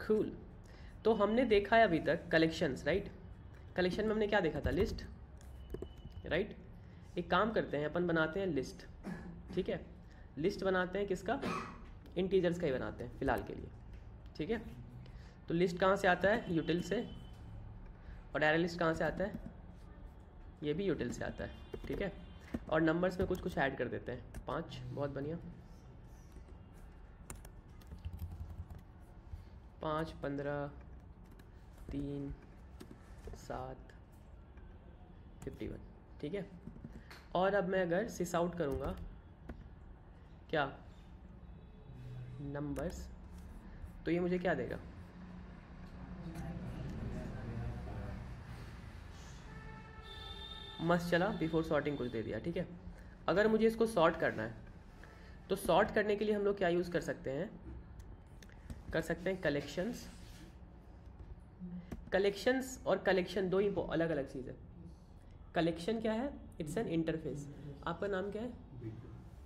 Cool. तो हमने देखा है अभी तक कलेक्शंस, राइट। कलेक्शन में हमने क्या देखा था, लिस्ट, राइट। एक काम करते हैं, अपन बनाते हैं लिस्ट, ठीक है। लिस्ट बनाते हैं किसका, इंटीजर्स का ही बनाते हैं फिलहाल के लिए, ठीक है। तो लिस्ट कहाँ से आता है, यूटिल से। और एरे लिस्ट कहाँ से आता है, ये भी यूटिल से आता है, ठीक है। और नंबर्स में कुछ कुछ ऐड कर देते हैं, 5, बहुत बढ़िया। 5, 15, 3, 7, 51, ठीक है। और अब मैं अगर सिस आउट करूँगा क्या, नंबर्स, तो ये मुझे क्या देगा, मस्त चला, बिफोर सॉर्टिंग कुछ दे दिया, ठीक है। अगर मुझे इसको सॉर्ट करना है, तो सॉर्ट करने के लिए हम लोग क्या यूज़ कर सकते हैं, कलेक्शंस। कलेक्शंस और कलेक्शन दो ही अलग अलग चीज़ है। कलेक्शन क्या है, इट्स एन इंटरफेस। आपका नाम क्या है,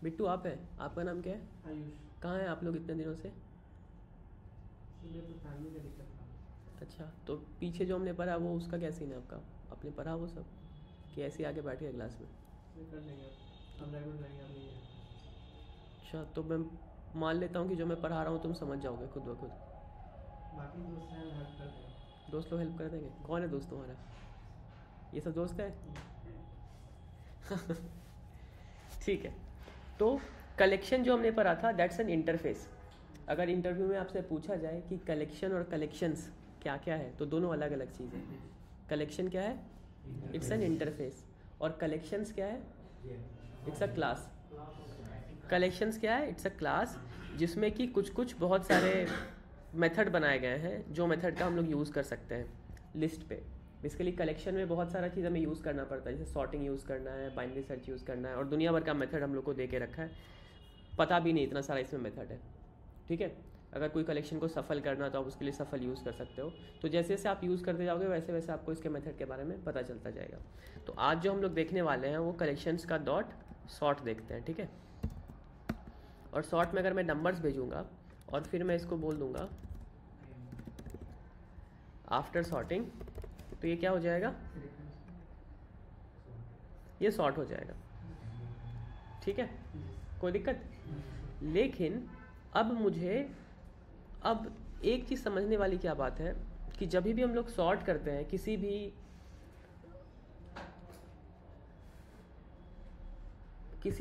बिट्टू। आप है, आपका नाम क्या है, आयुष। कहाँ है आप लोग इतने दिनों से। तो फैमिली का दिक्कत था। अच्छा, तो पीछे जो हमने पढ़ा वो उसका क्या सीन है आपका, आपने पढ़ा वो सब कि ऐसे आके बैठ गए क्लास में। कर लेंगे, हम रेगुलर रहेंगे, अब नहीं है। अच्छा, तो मैं मान लेता हूँ कि जो मैं पढ़ा रहा हूँ तुम समझ जाओगे खुद ब खुद। बाकी दोस्त हैं, हेल्प कर देंगे। दोस्त लोग हेल्प कर देंगे। कौन है दोस्त तुम्हारा, ये सब दोस्त है। ठीक है। तो कलेक्शन जो हमने पढ़ा था, दैट्स एन इंटरफेस। अगर इंटरव्यू में आपसे पूछा जाए कि कलेक्शन और कलेक्शंस क्या क्या है, तो दोनों अलग अलग चीज़ है। कलेक्शन क्या है, इट्स एन इंटरफेस। और कलेक्शंस क्या है, इट्स अ क्लास। कलेक्शंस क्या है, इट्स अ क्लास जिसमें कि कुछ कुछ बहुत सारे मेथड बनाए गए हैं, जो मेथड का हम लोग यूज़ कर सकते हैं लिस्ट पे। बेसिकली कलेक्शन में बहुत सारा चीज़ हमें यूज़ करना पड़ता है, जैसे सॉर्टिंग यूज़ करना है, बाइनरी सर्च यूज़ करना है, और दुनिया भर का मेथड हम लोग को दे के रखा है। पता भी नहीं इतना सारा इसमें मेथड है, ठीक है। अगर कोई कलेक्शन को सफल करना तो आप उसके लिए सफल यूज़ कर सकते हो। तो जैसे जैसे आप यूज़ करते जाओगे वैसे वैसे आपको इसके मेथड के बारे में पता चलता जाएगा। तो आज जो हम लोग देखने वाले हैं वो कलेक्शंस का डॉट सॉर्ट देखते हैं, ठीक है। और सॉर्ट में अगर मैं नंबर्स भेजूँगा और फिर मैं इसको बोल दूँगा आफ्टर सॉर्टिंग, तो ये क्या हो जाएगा, ये सॉर्ट हो जाएगा, ठीक है, कोई दिक्कत। लेकिन अब एक चीज़ समझने वाली क्या बात है कि जब भी हम लोग सॉर्ट करते हैं किसी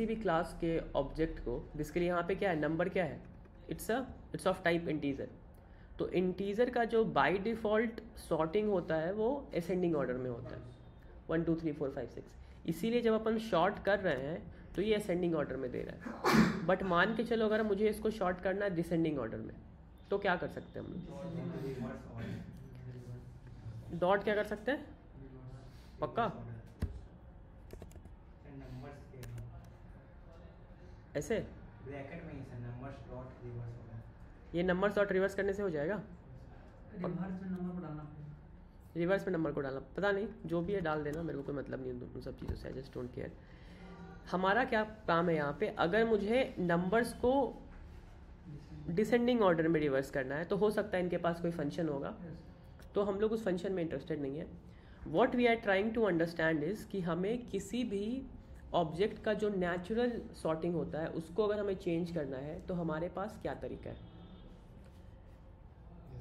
भी क्लास के ऑब्जेक्ट को, जिसके लिए यहाँ पे क्या है, नंबर क्या है, इट्स ऑफ टाइप इंटीजर। तो इंटीजर का जो बाय डिफ़ॉल्ट सॉर्टिंग होता है वो असेंडिंग ऑर्डर में होता है, 1 2 3 4 5 6। इसीलिए जब अपन शॉर्ट कर रहे हैं तो ये असेंडिंग ऑर्डर में दे रहा है। बट मान के चलो अगर मुझे इसको शॉर्ट करना है डिसेंडिंग ऑर्डर में, तो क्या कर सकते हैं हम लोग, डॉट क्या कर सकते हैं, पक्का ऐसे ब्रैकेट में ही सर, नंबर्स डॉट रिवर्स होगा। ये नंबर्स डॉट रिवर्स करने से हो जाएगा, रिवर्स में नंबर को डालना पड़ेगा। रिवर्स में नंबर को डालना, पता नहीं जो भी है डाल देना, मेरे को कोई मतलब नहीं उन सब चीज़ों से, आई जस्ट डोंट केयर। हमारा क्या काम है यहाँ पे, अगर मुझे नंबर्स को डिसेंडिंग ऑर्डर में रिवर्स करना है तो हो सकता है इनके पास कोई फंक्शन होगा, तो हम लोग उस फंक्शन में इंटरेस्टेड नहीं है। What we are trying to understand is कि हमें किसी भी ऑब्जेक्ट का जो नेचुरल सॉर्टिंग होता है उसको अगर हमें चेंज करना है तो हमारे पास क्या तरीका है।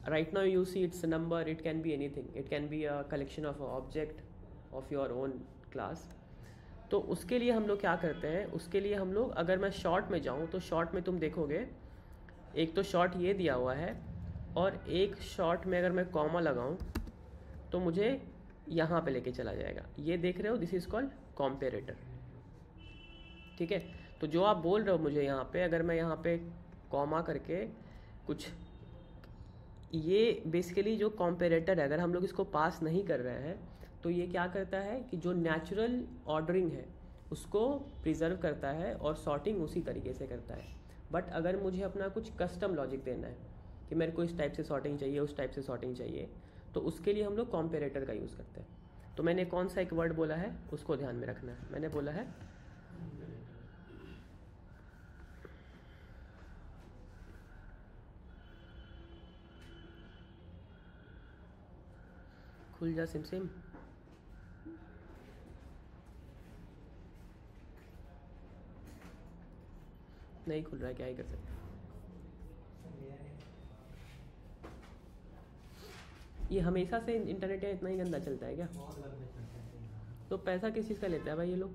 Right now you see it's a number, it can be anything, it can be a collection of object of your own class. तो उसके लिए हम लोग क्या करते हैं, उसके लिए हम लोग, अगर मैं शॉर्ट में जाऊँ तो शॉर्ट में तुम देखोगे एक तो शॉर्ट ये दिया हुआ है, और एक शॉर्ट में अगर मैं कॉमा लगाऊँ तो मुझे यहाँ पे लेके चला जाएगा। ये देख रहे हो, दिस इज़ कॉल्ड कॉम्पेरेटर, ठीक है। तो जो आप बोल रहे हो मुझे यहाँ पे, अगर मैं यहाँ पे कॉमा करके कुछ, ये बेसिकली जो कॉम्पेरेटर है, अगर हम लोग इसको पास नहीं कर रहे हैं तो ये क्या करता है कि जो नेचुरल ऑर्डरिंग है उसको प्रिजर्व करता है और सॉर्टिंग उसी तरीके से करता है। बट अगर मुझे अपना कुछ कस्टम लॉजिक देना है कि मेरे को इस टाइप से सॉर्टिंग चाहिए, उस टाइप से सॉर्टिंग चाहिए, तो उसके लिए हम लोग कॉम्पेरेटर का यूज़ करते हैं। तो मैंने कौन सा एक वर्ड बोला है उसको ध्यान में रखना है, मैंने बोला है खुल जा सिम सिम। नहीं खुल रहा है, क्या ही कर सकते। ये हमेशा से इंटरनेट है इतना ही गंदा चलता है क्या? तो पैसा किस चीज़ का लेता है भाई ये लोग?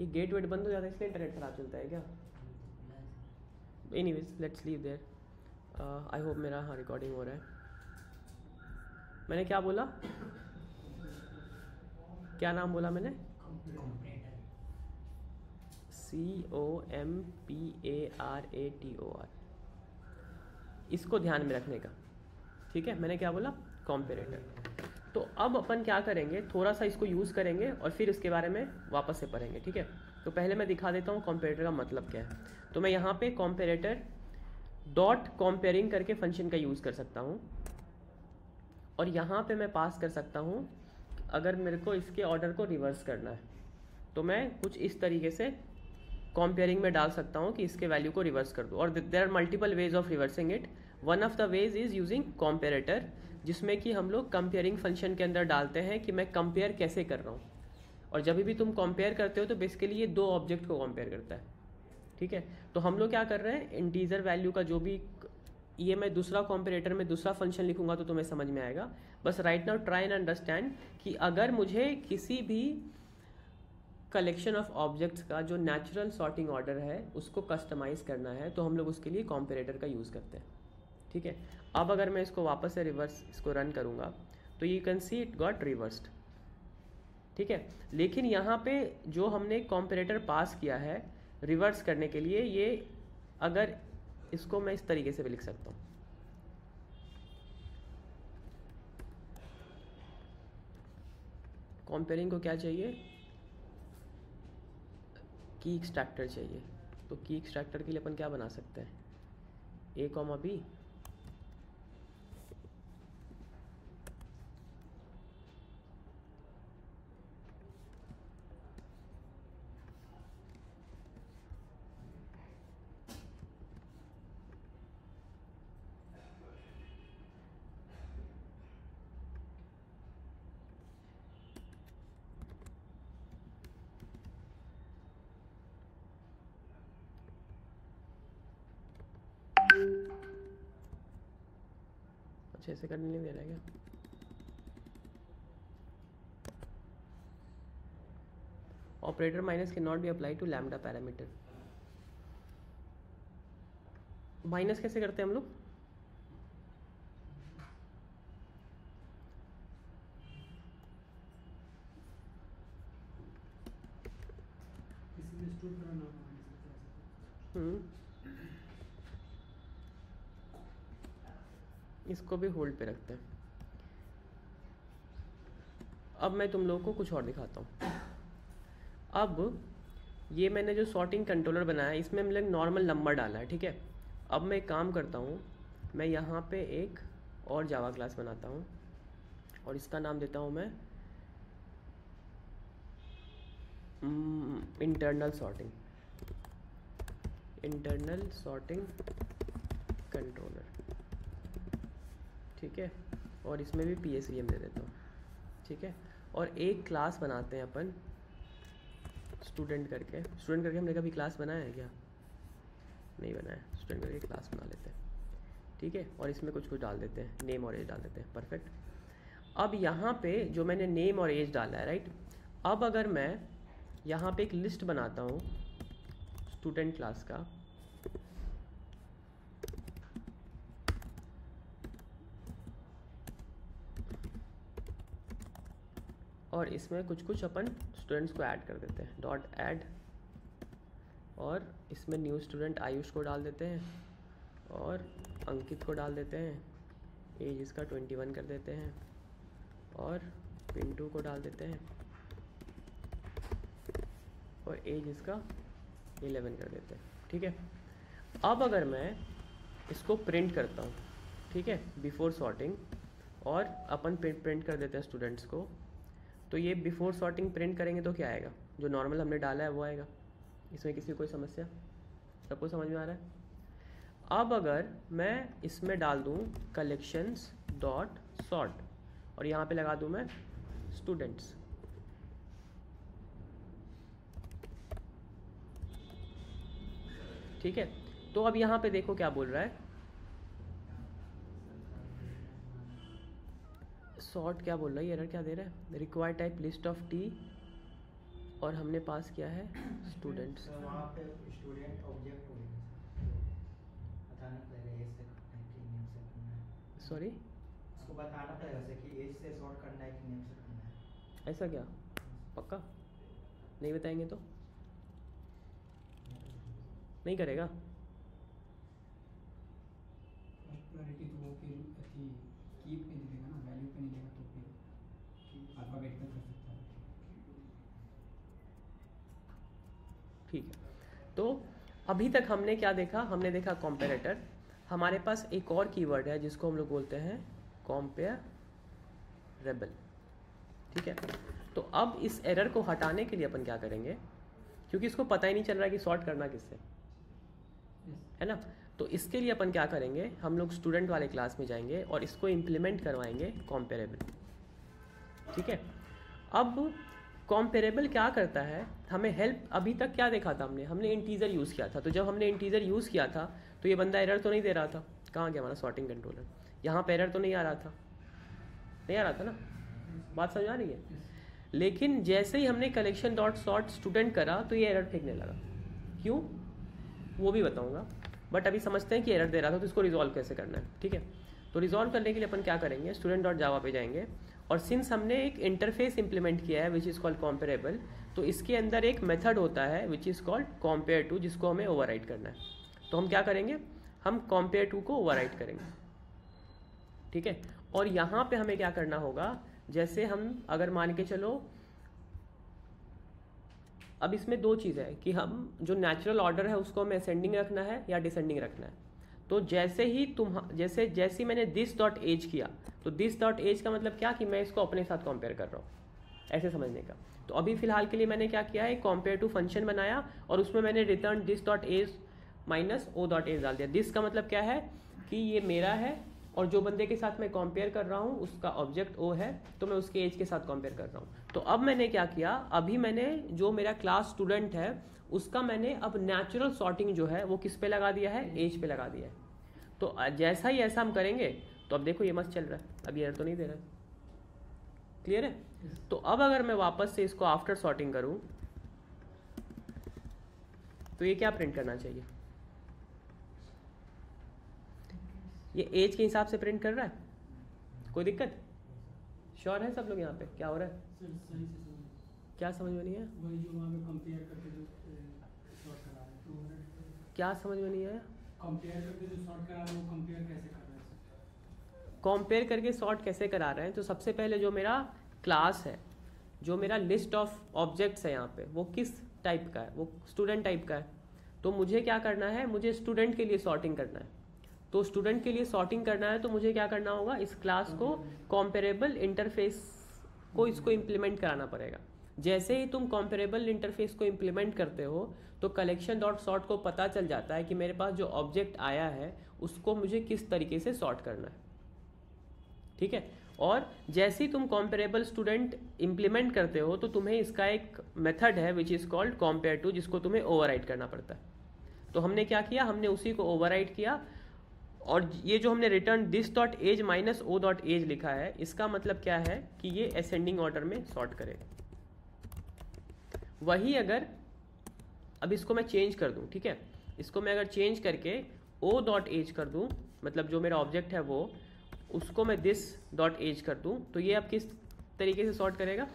ये गेट वेट बंद हो जाता है इसलिए इंटरनेट ख़राब चलता है क्या? Anyways let's leave there. I hope मेरा हाँ रिकॉर्डिंग हो रहा है। मैंने क्या बोला? क्या नाम बोला मैंने? COMPARATOR। इसको ध्यान में रखने का, ठीक है। मैंने क्या बोला? कॉम्पेरेटर। तो अब अपन क्या करेंगे, थोड़ा सा इसको यूज़ करेंगे और फिर इसके बारे में वापस से पढ़ेंगे, ठीक है। तो पहले मैं दिखा देता हूँ कॉम्पेरेटर का मतलब क्या है। तो मैं यहाँ पे कॉम्पेरेटर डॉट कॉम्पेयरिंग करके फंक्शन का यूज़ कर सकता हूँ, और यहाँ पे मैं पास कर सकता हूँ अगर मेरे को इसके ऑर्डर को रिवर्स करना है तो मैं कुछ इस तरीके से कॉम्पेयरिंग में डाल सकता हूँ कि इसके वैल्यू को रिवर्स कर दो। और there are multiple ways of reversing it. One of the ways is using comparator, जिसमें कि हम लोग कंपेयरिंग फंक्शन के अंदर डालते हैं कि मैं कंपेयर कैसे कर रहा हूँ। और जब भी तुम कंपेयर करते हो तो बेसिकली ये दो ऑब्जेक्ट को कंपेयर करता है, ठीक है। तो हम लोग क्या कर रहे हैं, इंटीजर वैल्यू का जो भी, ये मैं दूसरा कॉम्पेरेटर में दूसरा फंक्शन लिखूंगा तो तुम्हें समझ में आएगा। बस right now try and understand कि अगर मुझे किसी भी कलेक्शन ऑफ ऑब्जेक्ट्स का जो नेचुरल सॉर्टिंग ऑर्डर है उसको कस्टमाइज़ करना है तो हम लोग उसके लिए कॉम्पेरेटर का यूज़ करते हैं, ठीक है। अब अगर मैं इसको वापस से रिवर्स इसको रन करूँगा तो you can see it got reversed, ठीक है। लेकिन यहाँ पे जो हमने कॉम्पेरेटर पास किया है रिवर्स करने के लिए, ये अगर इसको मैं इस तरीके से भी लिख सकता हूँ, कंपेयरिंग को क्या चाहिए, की एक्सट्रैक्टर चाहिए। तो की एक्सट्रैक्टर के लिए अपन क्या बना सकते हैं, A, B। अच्छा, ऐसे करने नहीं दे रहा है क्या? Operator minus can not be apply to lambda parameter. Minus कैसे करते हैं हम लोग? इसको भी होल्ड पे रखते हैं। अब मैं तुम लोगों को कुछ और दिखाता हूँ। अब ये मैंने जो सॉर्टिंग कंट्रोलर बनाया है इसमें मैंने नॉर्मल नंबर डाला है, ठीक है। अब मैं एक काम करता हूँ, मैं यहाँ पे एक और जावा क्लास बनाता हूँ और इसका नाम देता हूँ मैं इंटरनल सॉर्टिंग कंट्रोलर, ठीक है। और इसमें भी PSVM दे देता हूँ, ठीक है। और एक क्लास बनाते हैं अपन स्टूडेंट करके हमने कभी क्लास बनाया है क्या? नहीं बनाया। स्टूडेंट करके क्लास बना लेते हैं, ठीक है। और इसमें कुछ डाल देते हैं, नेम और एज डाल देते हैं, परफेक्ट। अब यहाँ पे जो मैंने नेम और एज डाला है, राइट। अब अगर मैं यहाँ पे एक लिस्ट बनाता हूँ स्टूडेंट क्लास का, और इसमें कुछ अपन स्टूडेंट्स को ऐड कर देते हैं, डॉट ऐड, और इसमें न्यू स्टूडेंट आयुष को डाल देते हैं और अंकित को डाल देते हैं, एज इसका 21 कर देते हैं, और पिंटू को डाल देते हैं और एज इसका 11 कर देते हैं, ठीक है। अब अगर मैं इसको प्रिंट करता हूँ, ठीक है, बिफोर सॉर्टिंग, और अपन प्रिंट कर देते हैं स्टूडेंट्स को, तो ये बिफोर सॉर्टिंग प्रिंट करेंगे तो क्या आएगा, जो नॉर्मल हमने डाला है वो आएगा। इसमें किसी कोई समस्या? सबको समझ में आ रहा है? अब अगर मैं इसमें डाल दूँ कलेक्शंस डॉट सॉर्ट, और यहाँ पे लगा दूँ मैं स्टूडेंट्स। ठीक है, तो अब यहाँ पे देखो क्या बोल रहा है, सॉर्ट क्या बोल रहा है, एरर क्या दे रहा है, require type list of T और हमने पास किया है स्टूडेंट्स। वहाँ पे स्टूडेंट ऑब्जेक्ट हो बताना पड़ेगा एज से करना है कि नेम से करना है। सॉरी, उसको बताना पड़ेगा से कि एज से सॉर्ट करना है कि नेम से करना है। ऐसा क्या, पक्का नहीं बताएंगे तो नहीं करेगा? प्रायोरिटी तो वो फिर अथी कीप पे नहीं देगा ना, वैल्यू पे नहीं देगा, तो फिर अल्फाबेट पे कर सकता है। ठीक है, तो अभी तक हमने क्या देखा, हमने देखा कॉम्पेरेटर। हमारे पास एक और कीवर्ड है जिसको हम लोग बोलते हैं कॉम्पेरेबल। ठीक है, तो अब इस एरर को हटाने के लिए अपन क्या करेंगे, क्योंकि इसको पता ही नहीं चल रहा है कि सॉर्ट करना किससे है ना, तो इसके लिए अपन क्या करेंगे, हम लोग स्टूडेंट वाले क्लास में जाएंगे और इसको इम्प्लीमेंट करवाएंगे कॉम्पेरेबल। ठीक है, अब कॉम्पेरेबल क्या करता है, हमें हेल्प, अभी तक क्या देखा था हमने इंटीजर यूज़ किया था। तो जब हमने इंटीजर यूज़ किया था तो ये बंदा एरर तो नहीं दे रहा था, कहाँ गया हमारा सॉर्टिंग कंट्रोलर, यहाँ पे एरर तो नहीं आ रहा था, नहीं आ रहा था ना, बात समझ आ रही है। लेकिन जैसे ही हमने कलेक्शन डॉट सॉर्ट स्टूडेंट करा तो ये एरर फेंकने लगा, क्यों वो भी बताऊंगा, बट अभी समझते हैं कि एरर दे रहा था तो इसको रिजॉल्व कैसे करना है। ठीक है, तो रिजॉल्व करने के लिए अपन क्या करेंगे, स्टूडेंट डॉट जावा पे जाएंगे और सिंस हमने एक इंटरफेस इंप्लीमेंट किया है विच इज़ कॉल्ड कॉम्पेरेबल, तो इसके अंदर एक मेथड होता है which is called compare to, जिसको हमें ओवरराइट करना है। तो हम क्या करेंगे, हम कंपेयर टू को ओवरराइट करेंगे। ठीक है, और यहाँ पे हमें क्या करना होगा, जैसे हम अगर मान के चलो, अब इसमें दो चीज़ है कि हम जो नेचुरल ऑर्डर है उसको हमें असेंडिंग रखना है या डिसेंडिंग रखना है। तो जैसे ही जैसे मैंने दिस डॉट एज किया, तो दिस डॉट एज का मतलब क्या कि मैं इसको अपने साथ कंपेयर कर रहा हूँ, ऐसे समझने का। तो अभी फिलहाल के लिए मैंने क्या किया है, कंपेयर टू फंक्शन बनाया और उसमें मैंने return this dot age minus o dot age डाल दिया। दिस का मतलब क्या है कि ये मेरा है और जो बंदे के साथ मैं कंपेयर कर रहा हूँ उसका ऑब्जेक्ट ओ है, तो मैं उसके एज के साथ कंपेयर कर रहा हूँ। तो अब मैंने क्या किया, अभी मैंने जो मेरा क्लास स्टूडेंट है उसका मैंने अब नेचुरल सॉर्टिंग जो है वो किस पे लगा दिया है, एज पे लगा दिया है। तो जैसा ही ऐसा हम करेंगे तो अब देखो ये मस्त चल रहा है, अभी एरर तो नहीं दे रहा है, क्लियर है। तो अब अगर मैं वापस से इसको आफ्टर सॉर्टिंग करूं तो ये क्या प्रिंट करना चाहिए, ये एज के हिसाब से प्रिंट कर रहा है, कोई दिक्कत, श्योर है सब लोग यहाँ पे क्या हो रहा है, सर सही से समझ, क्या समझ में नहीं है, वही जो वहाँ पे कंपेयर करके जो सॉर्ट करा रहे हैं, तो क्या समझ में नहीं आया, कंपेयर करके जो सॉर्ट करा रहे हैं वो कंपेयर कैसे कर रहे हैं सर? कंपेयर करके सॉर्ट कैसे करा रहे हैं, तो सबसे पहले जो मेरा क्लास है, जो मेरा लिस्ट ऑफ ऑब्जेक्ट्स है यहाँ पे, वो किस टाइप का है, वो स्टूडेंट टाइप का है। तो मुझे क्या करना है, मुझे स्टूडेंट के लिए सॉर्टिंग करना है। तो स्टूडेंट के लिए सॉर्टिंग करना है तो मुझे क्या करना होगा, इस क्लास को कंपेरेबल इंटरफेस को इसको इम्प्लीमेंट कराना पड़ेगा। जैसे ही तुम कंपेरेबल इंटरफेस को इम्प्लीमेंट करते हो तो कलेक्शन डॉट सॉर्ट को पता चल जाता है कि मेरे पास जो ऑब्जेक्ट आया है उसको मुझे किस तरीके से सॉर्ट करना है। ठीक है, और जैसे ही तुम कंपेरेबल स्टूडेंट इम्प्लीमेंट करते हो तो तुम्हें इसका एक मेथड है which is called compare to, जिसको तुम्हें ओवरराइड करना पड़ता है। तो हमने क्या किया, हमने उसी को ओवरराइड किया और ये जो हमने return this dot age minus o dot age लिखा है, इसका मतलब क्या है कि ये असेंडिंग ऑर्डर में सॉर्ट करेगा। वही अगर अब इसको मैं चेंज कर दूं, ठीक है, इसको मैं अगर चेंज करके ओ डॉट एज कर दूं, मतलब जो मेरा ऑब्जेक्ट है वो, उसको मैं दिस डॉट एज कर दूं, तो ये अब किस तरीके से सॉर्ट करेगा,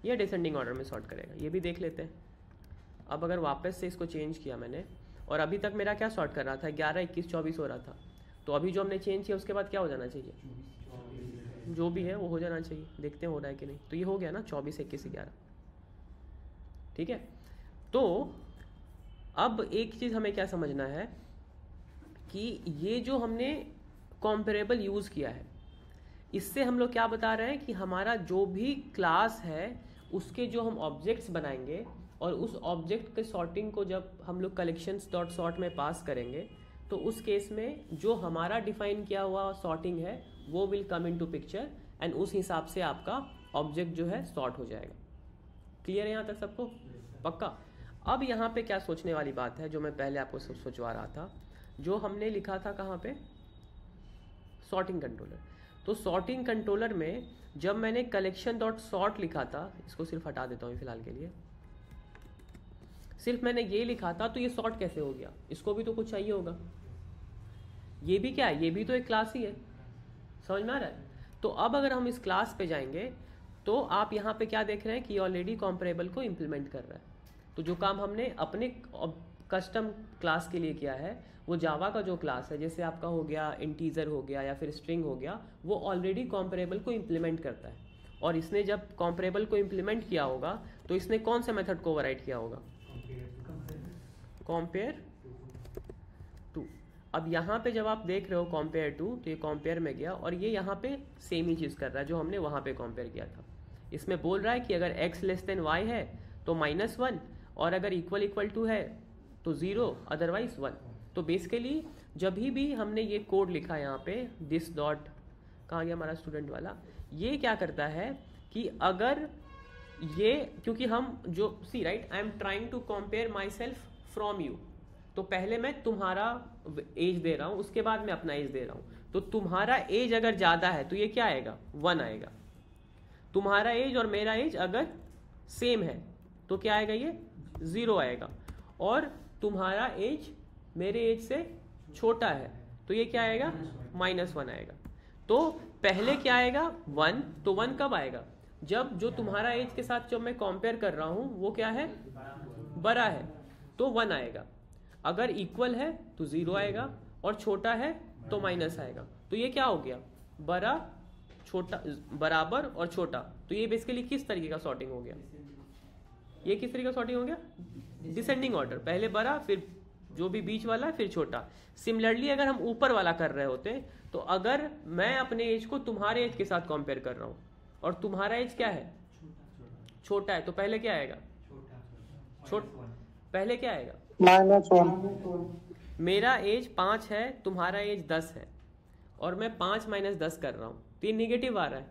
ये डिसेंडिंग ऑर्डर में सॉर्ट करेगा। ये भी देख लेते हैं। अब अगर वापस से इसको चेंज किया मैंने, और अभी तक मेरा क्या सॉर्ट कर रहा था, 11, 21, 24 हो रहा था, तो अभी जो हमने चेंज किया उसके बाद क्या हो जाना चाहिए, जो भी है वो हो जाना चाहिए। देखते हैं हो रहा है कि नहीं। तो ये हो गया ना 24, 21, 11। ठीक है, तो अब एक चीज़ हमें क्या समझना है कि ये जो हमने कंपेरेबल यूज़ किया है, इससे हम लोग क्या बता रहे हैं कि हमारा जो भी क्लास है उसके जो हम ऑब्जेक्ट्स बनाएंगे और उस ऑब्जेक्ट के सॉर्टिंग को जब हम लोग कलेक्शंस डॉट सॉर्ट में पास करेंगे तो उस केस में जो हमारा डिफाइन किया हुआ सॉर्टिंग है वो will come into picture and उस हिसाब से आपका ऑब्जेक्ट जो है सॉर्ट हो जाएगा। क्लियर है यहाँ तक सबको? पक्का। अब यहाँ पे क्या सोचने वाली बात है, जो मैं पहले आपको सोचवा रहा था, जो हमने लिखा था कहाँ पे, सॉर्टिंग कंट्रोलर। तो सॉर्टिंग कंट्रोलर में जब मैंने कलेक्शन डॉट सॉर्ट लिखा था, इसको सिर्फ हटा देता हूँ फिलहाल के लिए, सिर्फ मैंने ये लिखा था, तो ये सॉर्ट कैसे हो गया? इसको भी तो कुछ चाहिए होगा। ये भी क्या है, ये भी तो एक क्लास ही है, समझ में आ रहा है? तो अब अगर हम इस क्लास पे जाएंगे तो आप यहाँ पे क्या देख रहे हैं कि ऑलरेडी कॉम्परेबल को इम्प्लीमेंट कर रहा है। तो जो काम हमने अपने कस्टम क्लास के लिए किया है, वो जावा का जो क्लास है, जैसे आपका हो गया इंटीजर हो गया या फिर स्ट्रिंग हो गया, वो ऑलरेडी कॉम्परेबल को इम्प्लीमेंट करता है। और इसने जब कॉम्परेबल को इम्प्लीमेंट किया होगा तो इसने कौन से मेथड को ओवरराइट किया होगा? Compare to. अब यहाँ पे जब आप देख रहे हो कंपेयर टू, तो ये कंपेयर में गया और ये यहाँ पे सेम ही चीज़ कर रहा है जो हमने वहाँ पे कंपेयर किया था। इसमें बोल रहा है कि अगर x लेस देन y है तो -1, और अगर इक्वल इक्वल टू है तो 0, अदरवाइज 1। तो बेसिकली जब भी हमने ये कोड लिखा यहाँ पे, दिस डॉट, कहाँ गया हमारा स्टूडेंट वाला, ये क्या करता है कि अगर ये, क्योंकि हम जो see right, I am trying to compare myself from you, तो पहले मैं तुम्हारा एज दे रहा हूँ, उसके बाद मैं अपना एज दे रहा हूँ। तो तुम्हारा एज अगर ज़्यादा है तो ये क्या आएगा? 1 आएगा। तुम्हारा एज और मेरा एज अगर सेम है तो क्या आएगा? ये 0 आएगा। और तुम्हारा एज मेरे एज से छोटा है तो ये क्या आएगा? -1 आएगा। तो पहले क्या आएगा? 1। तो 1 कब आएगा? जब जो तुम्हारा एज के साथ जब मैं कंपेयर कर रहा हूँ वो क्या है? बड़ा है, तो 1 आएगा। अगर इक्वल है तो 0 आएगा, और छोटा है तो माइनस आएगा। तो ये क्या हो गया? बड़ा, छोटा, बराबर और छोटा। तो ये बेसिकली किस तरीके का सॉर्टिंग हो गया? ये किस तरीके का सॉर्टिंग हो गया? डिसेंडिंग ऑर्डर, पहले बड़ा, फिर जो भी बीच वाला, फिर छोटा। सिमिलरली अगर हम ऊपर वाला कर रहे होते, तो अगर मैं अपने एज को तुम्हारे एज के साथ कंपेयर कर रहा हूँ और तुम्हारा एज क्या है? छोटा है, तो पहले क्या आएगा? पहले क्या आएगा? -1। मेरा एज 5 है, तुम्हारा एज 10 है, और मैं 5 - 10 कर रहा हूँ, तो ये निगेटिव आ रहा है।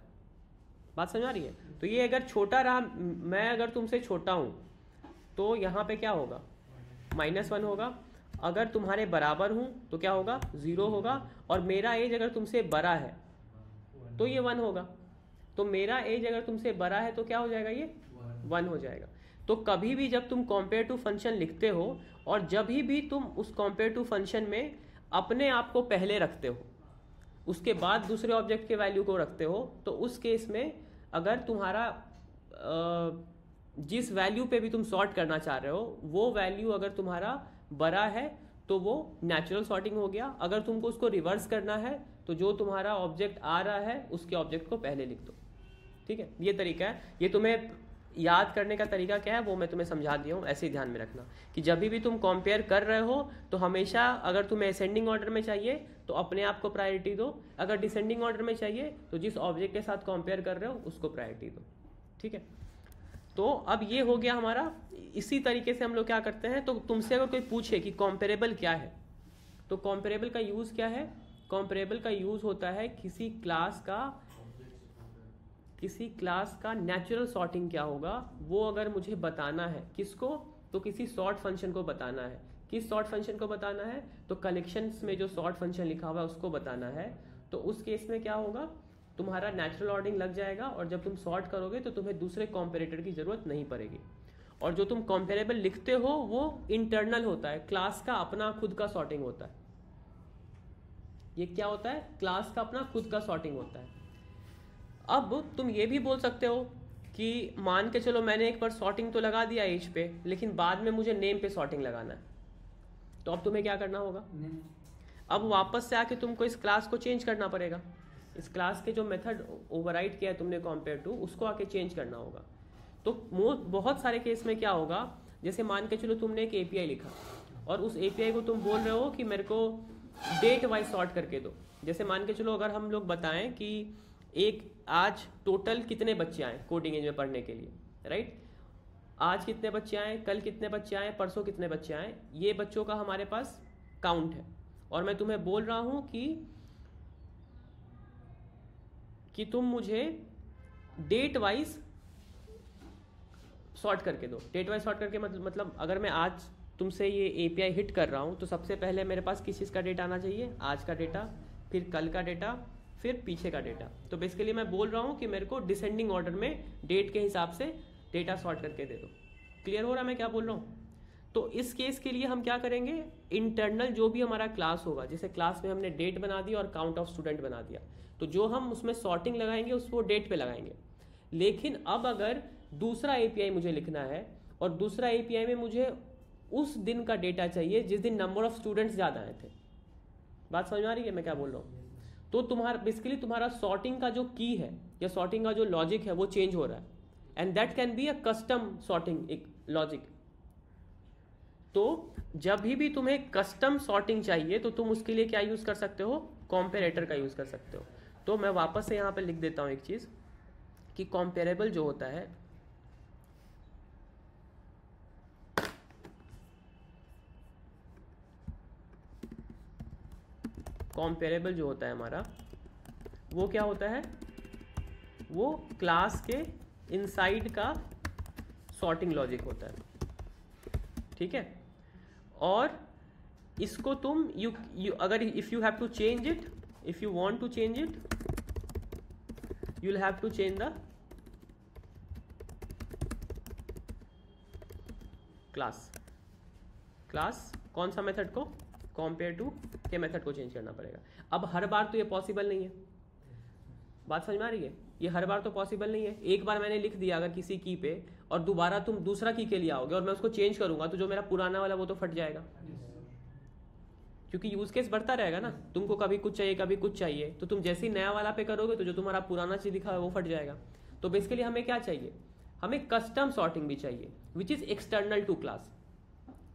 बात समझ आ रही है? तो ये अगर छोटा रहा, मैं अगर तुमसे छोटा हूँ तो यहाँ पे क्या होगा? -1 होगा। अगर तुम्हारे बराबर हूँ तो क्या होगा? 0 होगा। और मेरा एज अगर तुमसे बड़ा है तो ये 1 होगा। तो मेरा एज अगर तुमसे बड़ा है तो क्या हो जाएगा? ये 1 हो जाएगा। तो कभी भी जब तुम कंपेयर टू फंक्शन लिखते हो और जब भी तुम उस कंपेयर टू फंक्शन में अपने आप को पहले रखते हो, उसके बाद दूसरे ऑब्जेक्ट के वैल्यू को रखते हो, तो उस केस में अगर तुम्हारा जिस वैल्यू पे भी तुम सॉर्ट करना चाह रहे हो वो वैल्यू अगर तुम्हारा बड़ा है तो वो नेचुरल सॉर्टिंग हो गया। अगर तुमको उसको रिवर्स करना है तो जो तुम्हारा ऑब्जेक्ट आ रहा है उसके ऑब्जेक्ट को पहले लिख दो। ठीक है, ये तरीका है। ये तुम्हें याद करने का तरीका क्या है वो मैं तुम्हें समझा दिया हूँ, ऐसे ही ध्यान में रखना कि जब भी तुम कंपेयर कर रहे हो तो हमेशा अगर तुम्हें असेंडिंग ऑर्डर में चाहिए तो अपने आप को प्रायोरिटी दो, अगर डिसेंडिंग ऑर्डर में चाहिए तो जिस ऑब्जेक्ट के साथ कंपेयर कर रहे हो उसको प्रायोरिटी दो। ठीक है, तो अब ये हो गया हमारा। इसी तरीके से हम लोग क्या करते हैं, तो तुमसे अगर कोई पूछे कि कंपेरेबल क्या है, तो कंपेरेबल का यूज़ क्या है? कंपेरेबल का यूज़ होता है किसी क्लास का नेचुरल सॉर्टिंग क्या होगा वो अगर मुझे बताना है। किसको? तो किसी सॉर्ट फंक्शन को बताना है। किस सॉर्ट फंक्शन को बताना है? तो कलेक्शंस में जो सॉर्ट फंक्शन लिखा हुआ है उसको बताना है। तो उस केस में क्या होगा? तुम्हारा नेचुरल ऑर्डरिंग लग जाएगा और जब तुम सॉर्ट करोगे तो तुम्हें दूसरे कॉम्पेरेटर की जरूरत नहीं पड़ेगी। और जो तुम कॉम्पेरेबल लिखते हो वो इंटरनल होता है, क्लास का अपना खुद का सॉर्टिंग होता है। ये क्या होता है? क्लास का अपना खुद का सॉर्टिंग होता है। अब तुम ये भी बोल सकते हो कि मान के चलो मैंने एक बार सॉर्टिंग तो लगा दिया एज पे, लेकिन बाद में मुझे नेम पे सॉर्टिंग लगाना है, तो अब तुम्हें क्या करना होगा? अब वापस से आके तुमको इस क्लास को चेंज करना पड़ेगा। इस क्लास के जो मेथड ओवरराइड किया है तुमने कंपेयर टू, उसको आके चेंज करना होगा। तो बहुत सारे केस में क्या होगा, जैसे मान के चलो तुमने एक एपीआई लिखा और उस एपीआई को तुम बोल रहे हो कि मेरे को डेट वाइज सॉर्ट करके दो। जैसे मान के चलो अगर हम लोग बताएं कि आज टोटल कितने बच्चे आए कोडिंग एज में पढ़ने के लिए, राइट? आज कितने बच्चे आए, कल कितने बच्चे आए, परसों कितने बच्चे आए, ये बच्चों का हमारे पास काउंट है। और मैं तुम्हें बोल रहा हूं कि कि तुम मुझे डेट वाइज सॉर्ट करके दो। डेट वाइज सॉर्ट करके मतलब अगर मैं आज तुमसे ये एपीआई हिट कर रहा हूँ तो सबसे पहले मेरे पास किस चीज़ का डेटा आना चाहिए, आज का डेटा, फिर कल का डेटा, फिर पीछे का डेटा। तो बेसिकली मैं बोल रहा हूँ कि मेरे को डिसेंडिंग ऑर्डर में डेट के हिसाब से डेटा सॉर्ट करके दे दो। क्लियर हो रहा है मैं क्या बोल रहा हूँ? तो इस केस के लिए हम क्या करेंगे, इंटरनल जो भी हमारा क्लास होगा, जैसे क्लास में हमने डेट बना दिया और काउंट ऑफ स्टूडेंट बना दिया, तो जो हम उसमें सॉर्टिंग लगाएंगे उसको डेट पे लगाएंगे। लेकिन अब अगर दूसरा एपीआई मुझे लिखना है और दूसरा एपीआई में मुझे उस दिन का डेटा चाहिए जिस दिन नंबर ऑफ स्टूडेंट्स ज़्यादा आए थे। बात समझ में आ रही है मैं क्या बोल रहा हूँ? तो तुम्हारा बेसिकली तुम्हारा सॉर्टिंग का जो की है या सॉर्टिंग का जो लॉजिक है वो चेंज हो रहा है, and that can be a custom sorting एक लॉजिक। तो जब भी तुम्हें कस्टम सॉर्टिंग चाहिए तो तुम उसके लिए क्या यूज़ कर सकते हो, कॉम्पेरेटर का यूज़ कर सकते हो। तो मैं वापस से यहाँ पे लिख देता हूँ एक चीज़ कि कॉम्पेरेबल जो होता है, कॉम्पेरेबल जो होता है हमारा वो क्या होता है, वो क्लास के इनसाइड का सॉर्टिंग लॉजिक होता है। ठीक है, और इसको तुम यू अगर if you have to change it, if you want to change it, you will have to change the class. Class कौन सा मेथड को, कंपेयर टू के मेथड को चेंज करना पड़ेगा। अब हर बार तो ये पॉसिबल नहीं है, बात समझ में आ रही है? ये हर बार तो पॉसिबल नहीं है। एक बार मैंने लिख दिया अगर किसी की पे और दोबारा तुम दूसरा की के लिए आओगे और मैं उसको चेंज करूंगा तो जो मेरा पुराना वाला वो तो फट जाएगा, क्योंकि यूज केस बढ़ता रहेगा ना। तुमको कभी कुछ चाहिए कभी कुछ चाहिए, तो तुम जैसे ही नया वाला पे करोगे तो जो तुम्हारा पुराना चीज दिखा है वो फट जाएगा। तो बेसिकली हमें क्या चाहिए, हमें कस्टम सॉर्टिंग भी चाहिए which is external to class.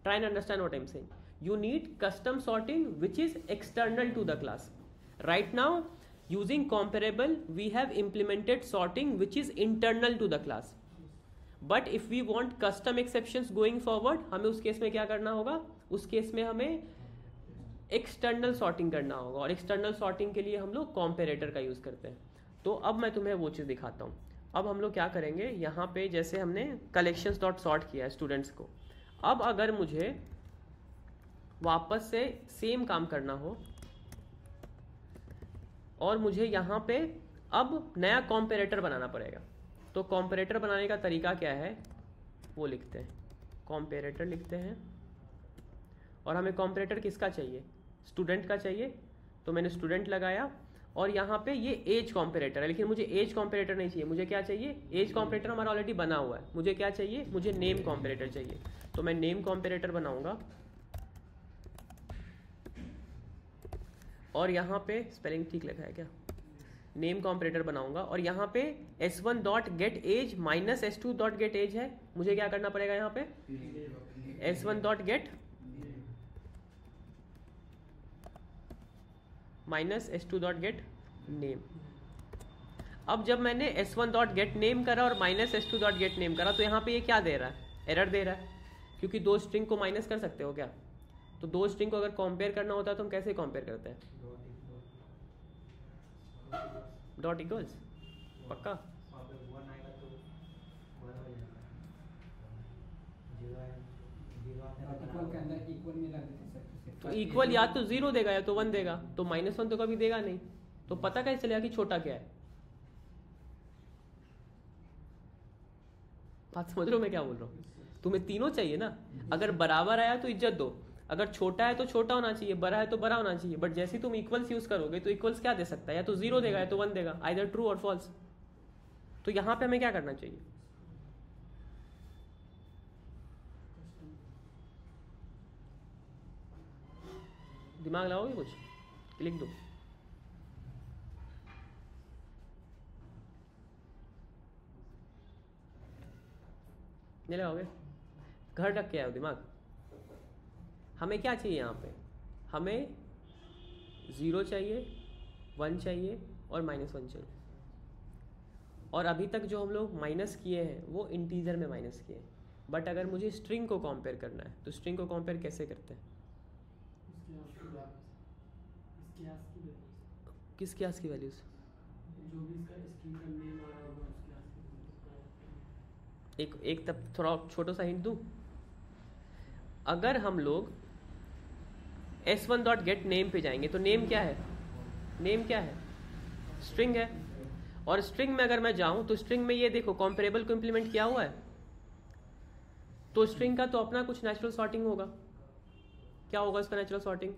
Try and understand what I am saying. You need custom sorting which is external to the class. Right now using comparable we have implemented sorting which is internal to the class, but if we want custom exceptions going forward हमें उस case में क्या करना होगा, उस case में हमें external sorting करना होगा, और external sorting के लिए हम लोग comparator का यूज़ करते हैं। तो अब मैं तुम्हें वो चीज़ दिखाता हूँ। अब हम लोग क्या करेंगे, यहाँ पे जैसे हमने collections dot sort किया है स्टूडेंट्स को, अब अगर मुझे वापस से सेम काम करना हो और मुझे यहाँ पे अब नया कॉम्पेरेटर बनाना पड़ेगा, तो कॉम्पेरेटर बनाने का तरीका क्या है वो लिखते हैं, कॉम्पेरेटर लिखते हैं। और हमें कॉम्पेरेटर किसका चाहिए, स्टूडेंट का चाहिए, तो मैंने स्टूडेंट लगाया। और यहाँ पे ये एज कॉम्पेरेटर है, लेकिन मुझे एज कॉम्पेरेटर नहीं चाहिए, मुझे क्या चाहिए, एज कॉम्पेरेटर हमारा ऑलरेडी बना हुआ है, मुझे क्या चाहिए, मुझे नेम कॉम्पेरेटर चाहिए। तो मैं नेम कॉम्पेरेटर बनाऊंगा और यहाँ पे स्पेलिंग ठीक लिखा है क्या, नेम कॉम्पेरेटर बनाऊंगा और यहाँ पे s1 dot get age minus s2 dot get age है। मुझे क्या करना पड़ेगा, यहाँ पे s1 dot get minus s2 dot get name. अब जब मैंने s1 डॉट गेट नेम करा और minus s2 dot get name करा तो यहाँ पे ये क्या दे रहा है, एरर दे रहा है, क्योंकि दो स्ट्रिंग को माइनस कर सकते हो क्या, तो दो स्ट्रिंग को अगर कंपेयर करना होता है तो हम कैसे कंपेयर करते हैं, डॉट इक्वल्स, पक्का। तो इक्वल या तो 0 देगा या तो 1 देगा, तो -1 तो कभी देगा नहीं, तो पता कैसे चलेगा कि छोटा क्या है। बात समझ रहे हो मैं क्या बोल रहा हूँ, तुम्हें तीनों चाहिए ना। अगर बराबर आया तो इज्जत दो, अगर छोटा है तो छोटा होना चाहिए, बड़ा है तो बड़ा होना चाहिए। बट जैसे तुम इक्वल्स यूज करोगे तो इक्वल्स क्या दे सकता है, या तो 0 देगा या तो 1 देगा, आइदर ट्रू और फॉल्स। तो यहाँ पे हमें क्या करना चाहिए, दिमाग लगाओगे कुछ, लिख दो। नहीं लगाओगे, घर रख के आओ दिमाग। हमें क्या चाहिए यहाँ पे, हमें 0 चाहिए, 1 चाहिए और -1 चाहिए। और अभी तक जो हम लोग माइनस किए हैं वो इंटीजर में माइनस किए हैं। बट अगर मुझे स्ट्रिंग को कंपेयर करना है तो स्ट्रिंग को कंपेयर कैसे करते हैं, किस क्लास की वैल्यूज, जो भी इसका स्ट्रिंग का नेम आ रहा होगा उसके आसपास एक तब थोड़ा छोटा सा हिंट दूँ। अगर हम लोग s1.getName पे जाएंगे तो नेम क्या है? नेम क्या है? स्ट्रिंग है। और स्ट्रिंग में अगर मैं जाऊं तो स्ट्रिंग में ये देखो कॉम्पेरेबल को इम्प्लीमेंट किया हुआ है, तो स्ट्रिंग का तो अपना कुछ नेचुरल सॉर्टिंग होगा। क्या होगा इसका नेचुरल सॉर्टिंग?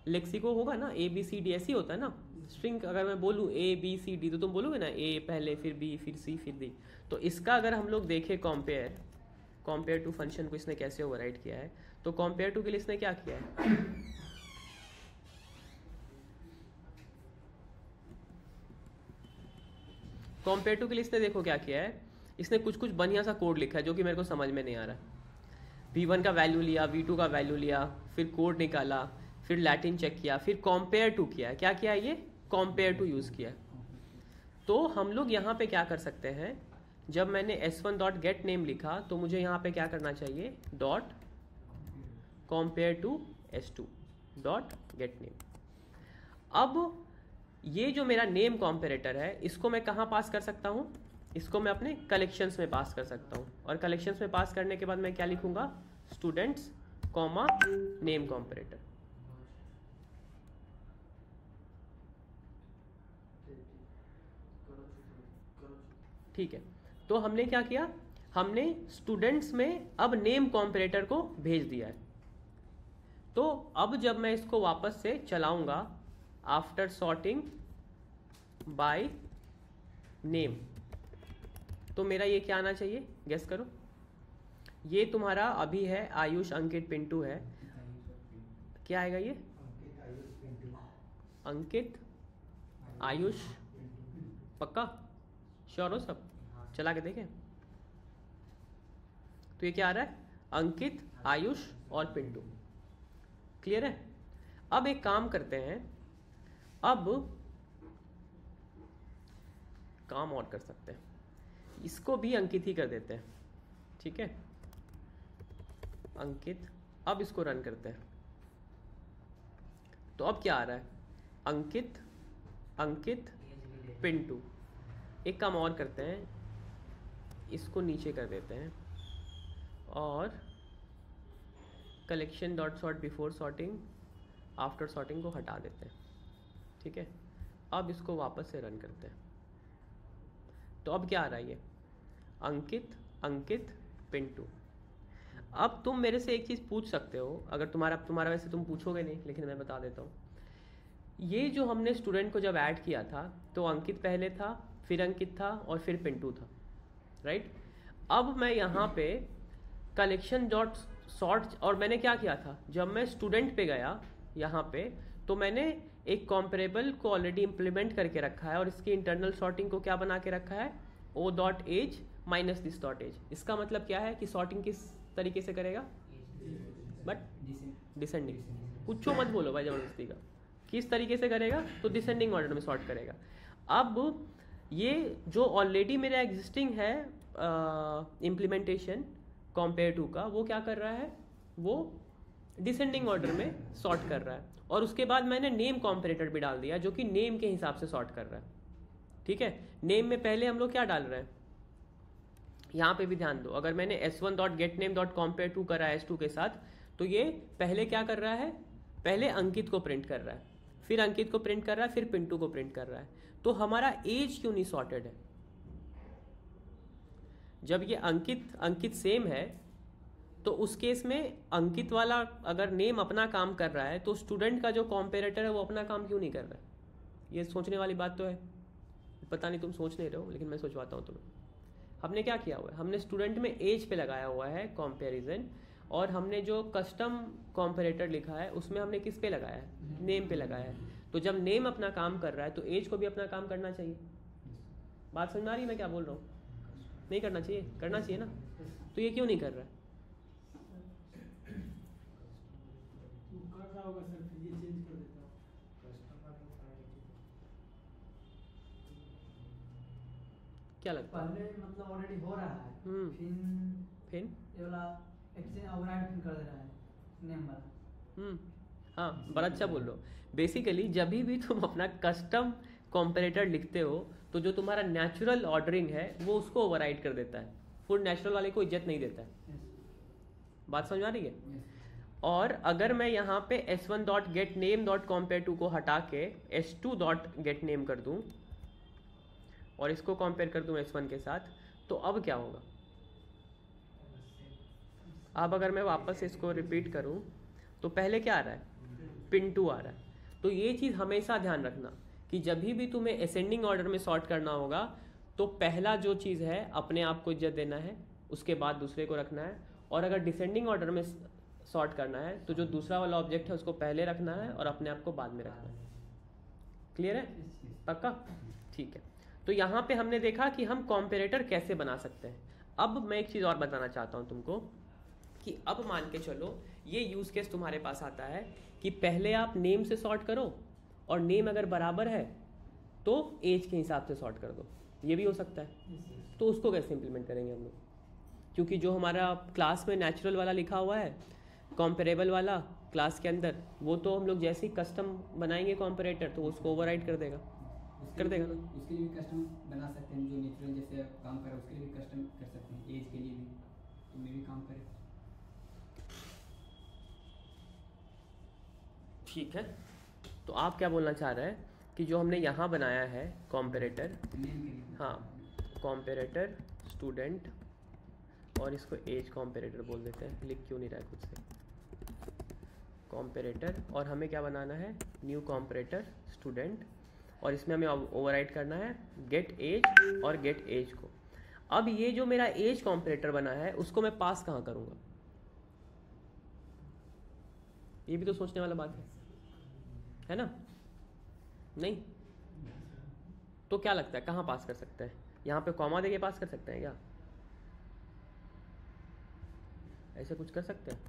लेक्सिको होगा ना, ए बी सी डी, ऐसी होता है ना। स्ट्रिंग अगर मैं बोलूँ ए बी सी डी तो तुम बोलोगे ना ए पहले फिर बी फिर सी फिर डी। तो इसका अगर हम लोग देखें कंपेयर टू फंक्शन को इसने कैसे ओवरराइड किया है, तो कंपेयर टू के लिए इसने क्या किया है? कंपेयर टू के लिए इसने देखो क्या किया है, इसने कुछ बढ़िया सा कोड लिखा है जो कि मेरे को समझ में नहीं आ रहा। v1 का वैल्यू लिया, v2 का वैल्यू लिया, फिर कोड निकाला, फिर लैटिन चेक किया, फिर कंपेयर टू किया। क्या किया है? ये कंपेयर टू यूज़ किया। तो हम लोग यहाँ पे क्या कर सकते हैं, जब मैंने s1.getName लिखा तो मुझे यहाँ पे क्या करना चाहिए? Dot compare to s2.getName। अब ये जो मेरा नेम कॉम्पेरेटर है इसको मैं कहाँ पास कर सकता हूँ? इसको मैं अपने कलेक्शंस में पास कर सकता हूँ। और कलेक्शंस में पास करने के बाद मैं क्या लिखूंगा? Students comma name comparator. ठीक है, तो हमने क्या किया? हमने स्टूडेंट्स में अब नेम कॉम्पेरेटर को भेज दिया है। तो अब जब मैं इसको वापस से चलाऊंगा आफ्टर सॉर्टिंग बाय नेम, तो मेरा ये क्या आना चाहिए? गेस करो। ये तुम्हारा अभी है आयुष अंकित पिंटू है। क्या आएगा ये? अंकित आयुष। पक्का? श्योर हो सब? चला के देखें। तो ये क्या आ रहा है? अंकित, आयुष और पिंटू। क्लियर है? अब एक काम करते हैं, अब काम और कर सकते हैं, इसको भी अंकित ही कर देते हैं। ठीक है, अंकित। अब इसको रन करते हैं तो अब क्या आ रहा है? अंकित, अंकित, पिंटू। एक काम और करते हैं, इसको नीचे कर देते हैं और collection dot sort before sorting after sorting को हटा देते हैं। ठीक है, अब इसको वापस से रन करते हैं तो अब क्या आ रहा है? ये अंकित, अंकित, पिंटू। अब तुम मेरे से एक चीज़ पूछ सकते हो, अगर तुम्हारा वैसे तुम पूछोगे नहीं लेकिन मैं बता देता हूँ। ये जो हमने स्टूडेंट को जब ऐड किया था तो अंकित पहले था, फिर अंकित था और फिर पिंटू था, राइट? अब मैं यहाँ पे कलेक्शन डॉट सॉर्ट, और मैंने क्या किया था, जब मैं स्टूडेंट पे गया यहाँ पे तो मैंने एक कॉम्परेबल को ऑलरेडी इम्प्लीमेंट करके रखा है और इसकी इंटरनल सॉर्टिंग को क्या बना के रखा है? O dot age minus this dot age. इसका मतलब क्या है कि सॉर्टिंग किस तरीके से करेगा? But descending. कुछ मत बोलो भाई जबरदस्ती का। किस तरीके से करेगा? तो डिसेंडिंग ऑर्डर में सॉर्ट करेगा। अब ये जो ऑलरेडी मेरा एग्जिस्टिंग है इम्प्लीमेंटेशन कंपेयर टू का, वो क्या कर रहा है? वो डिसेंडिंग ऑर्डर में सॉर्ट कर रहा है। और उसके बाद मैंने नेम कॉम्पेरेटर भी डाल दिया जो कि नेम के हिसाब से सॉर्ट कर रहा है। ठीक है, नेम में पहले हम लोग क्या डाल रहे हैं? यहाँ पे भी ध्यान दो, अगर मैंने s1.getName.compare2 करा है s2 के साथ, तो ये पहले क्या कर रहा है? पहले अंकित को प्रिंट कर रहा है, फिर अंकित को प्रिंट कर रहा है, फिर पिंटू को प्रिंट कर रहा है। तो हमारा एज क्यों नहीं सॉर्टेड है? जब ये अंकित सेम है तो उस केस में अंकित वाला अगर नेम अपना काम कर रहा है तो स्टूडेंट का जो कॉम्पेरेटर है वो अपना काम क्यों नहीं कर रहा है? ये सोचने वाली बात तो है। पता नहीं तुम सोच नहीं रहे हो लेकिन मैं सोचवाता हूँ तुम्हें। हमने क्या किया हुआ है? हमने स्टूडेंट में एज पे लगाया हुआ है कंपैरिजन, और हमने जो कस्टम कॉम्पेरेटर लिखा है उसमें हमने किस पे लगाया है? नेम पे लगाया है। तो जब नेम अपना काम कर रहा है तो एज को भी अपना काम करना चाहिए। बात समझ में आ रही है मैं क्या बोल रहा हूँ? नहीं करना चाहिए? करना चाहिए ना। तो ये क्यों नहीं कर रहा है? कर रहा होगा सर, फिर ये चेंज कर देता हूँ। क्या लगता है? पहले मतलब ऑलरेडी हो रहा है, फिर ये वाला एक्सचेंज ओवरराइड कर दे रहा है नेम वाला। हाँ, बड़ा अच्छा बोल रहे हो। बेसिकली जब भी तुम अपना कस्टम कॉम्परेटर लिखते हो तो जो तुम्हारा नेचुरल ऑर्डरिंग है वो उसको ओवरराइड कर देता है, फुल नेचुरल वाले को इज्जत नहीं देता है। बात समझ में आ रही है? और अगर मैं यहाँ पे s1 dot get name dot compare to को हटा के s2 डॉट गेट नेम कर दूँ और इसको कंपेयर कर दूँ s1 के साथ, तो अब क्या होगा? अब अगर मैं वापस इसको रिपीट करूँ तो पहले क्या आ रहा है? पिन2 आ रहा है। तो ये चीज़ हमेशा ध्यान रखना कि जब भी तुम्हें असेंडिंग ऑर्डर में सॉर्ट करना होगा तो पहला जो चीज़ है अपने आप को इज्जत देना है, उसके बाद दूसरे को रखना है। और अगर डिसेंडिंग ऑर्डर में सॉर्ट करना है तो जो दूसरा वाला ऑब्जेक्ट है उसको पहले रखना है और अपने आप को बाद में रखना है। क्लियर है? पक्का? ठीक है। तो यहाँ पे हमने देखा कि हम कॉम्पेरेटर कैसे बना सकते हैं। अब मैं एक चीज़ और बताना चाहता हूँ तुमको कि अब मान के चलो ये यूज़ केस तुम्हारे पास आता है कि पहले आप नेम से सॉर्ट करो और नेम अगर बराबर है तो एज के हिसाब से सॉर्ट कर दो, ये भी हो सकता है। तो उसको कैसे इम्प्लीमेंट करेंगे हम लोग? क्योंकि जो हमारा क्लास में नेचुरल वाला लिखा हुआ है, कॉम्पेरेबल वाला क्लास के अंदर, वो तो हम लोग जैसे ही कस्टम बनाएंगे कॉम्पेरेटर तो उसको ओवरराइड कर देगा उसके लिए भी कस्टम बना सकते हैं, जो नेचुरल जैसे काम करे उसके लिए भी कस्टम कर सकते हैं, एज के लिए भी तो मे भी काम करे। ठीक है। तो आप क्या बोलना चाह रहे हैं कि जो हमने यहाँ बनाया है कॉम्पेरेटर, हाँ कॉम्पेरेटर स्टूडेंट और इसको एज कॉम्पेरेटर बोल देते हैं, लिख क्यों नहीं रहा है खुद से, कॉम्पेरेटर, और हमें क्या बनाना है? न्यू कॉम्पेरेटर स्टूडेंट, और इसमें हमें ओवरराइड करना है गेट एज और गेट एज को। अब ये जो मेरा एज कॉम्पेरेटर बना है उसको मैं पास कहाँ करूँगा? ये भी तो सोचने वाला बात है ना? नहीं तो क्या लगता है कहाँ पास कर सकते हैं? यहाँ पे कॉमा देके पास कर सकते हैं क्या? ऐसे कुछ कर सकते हैं?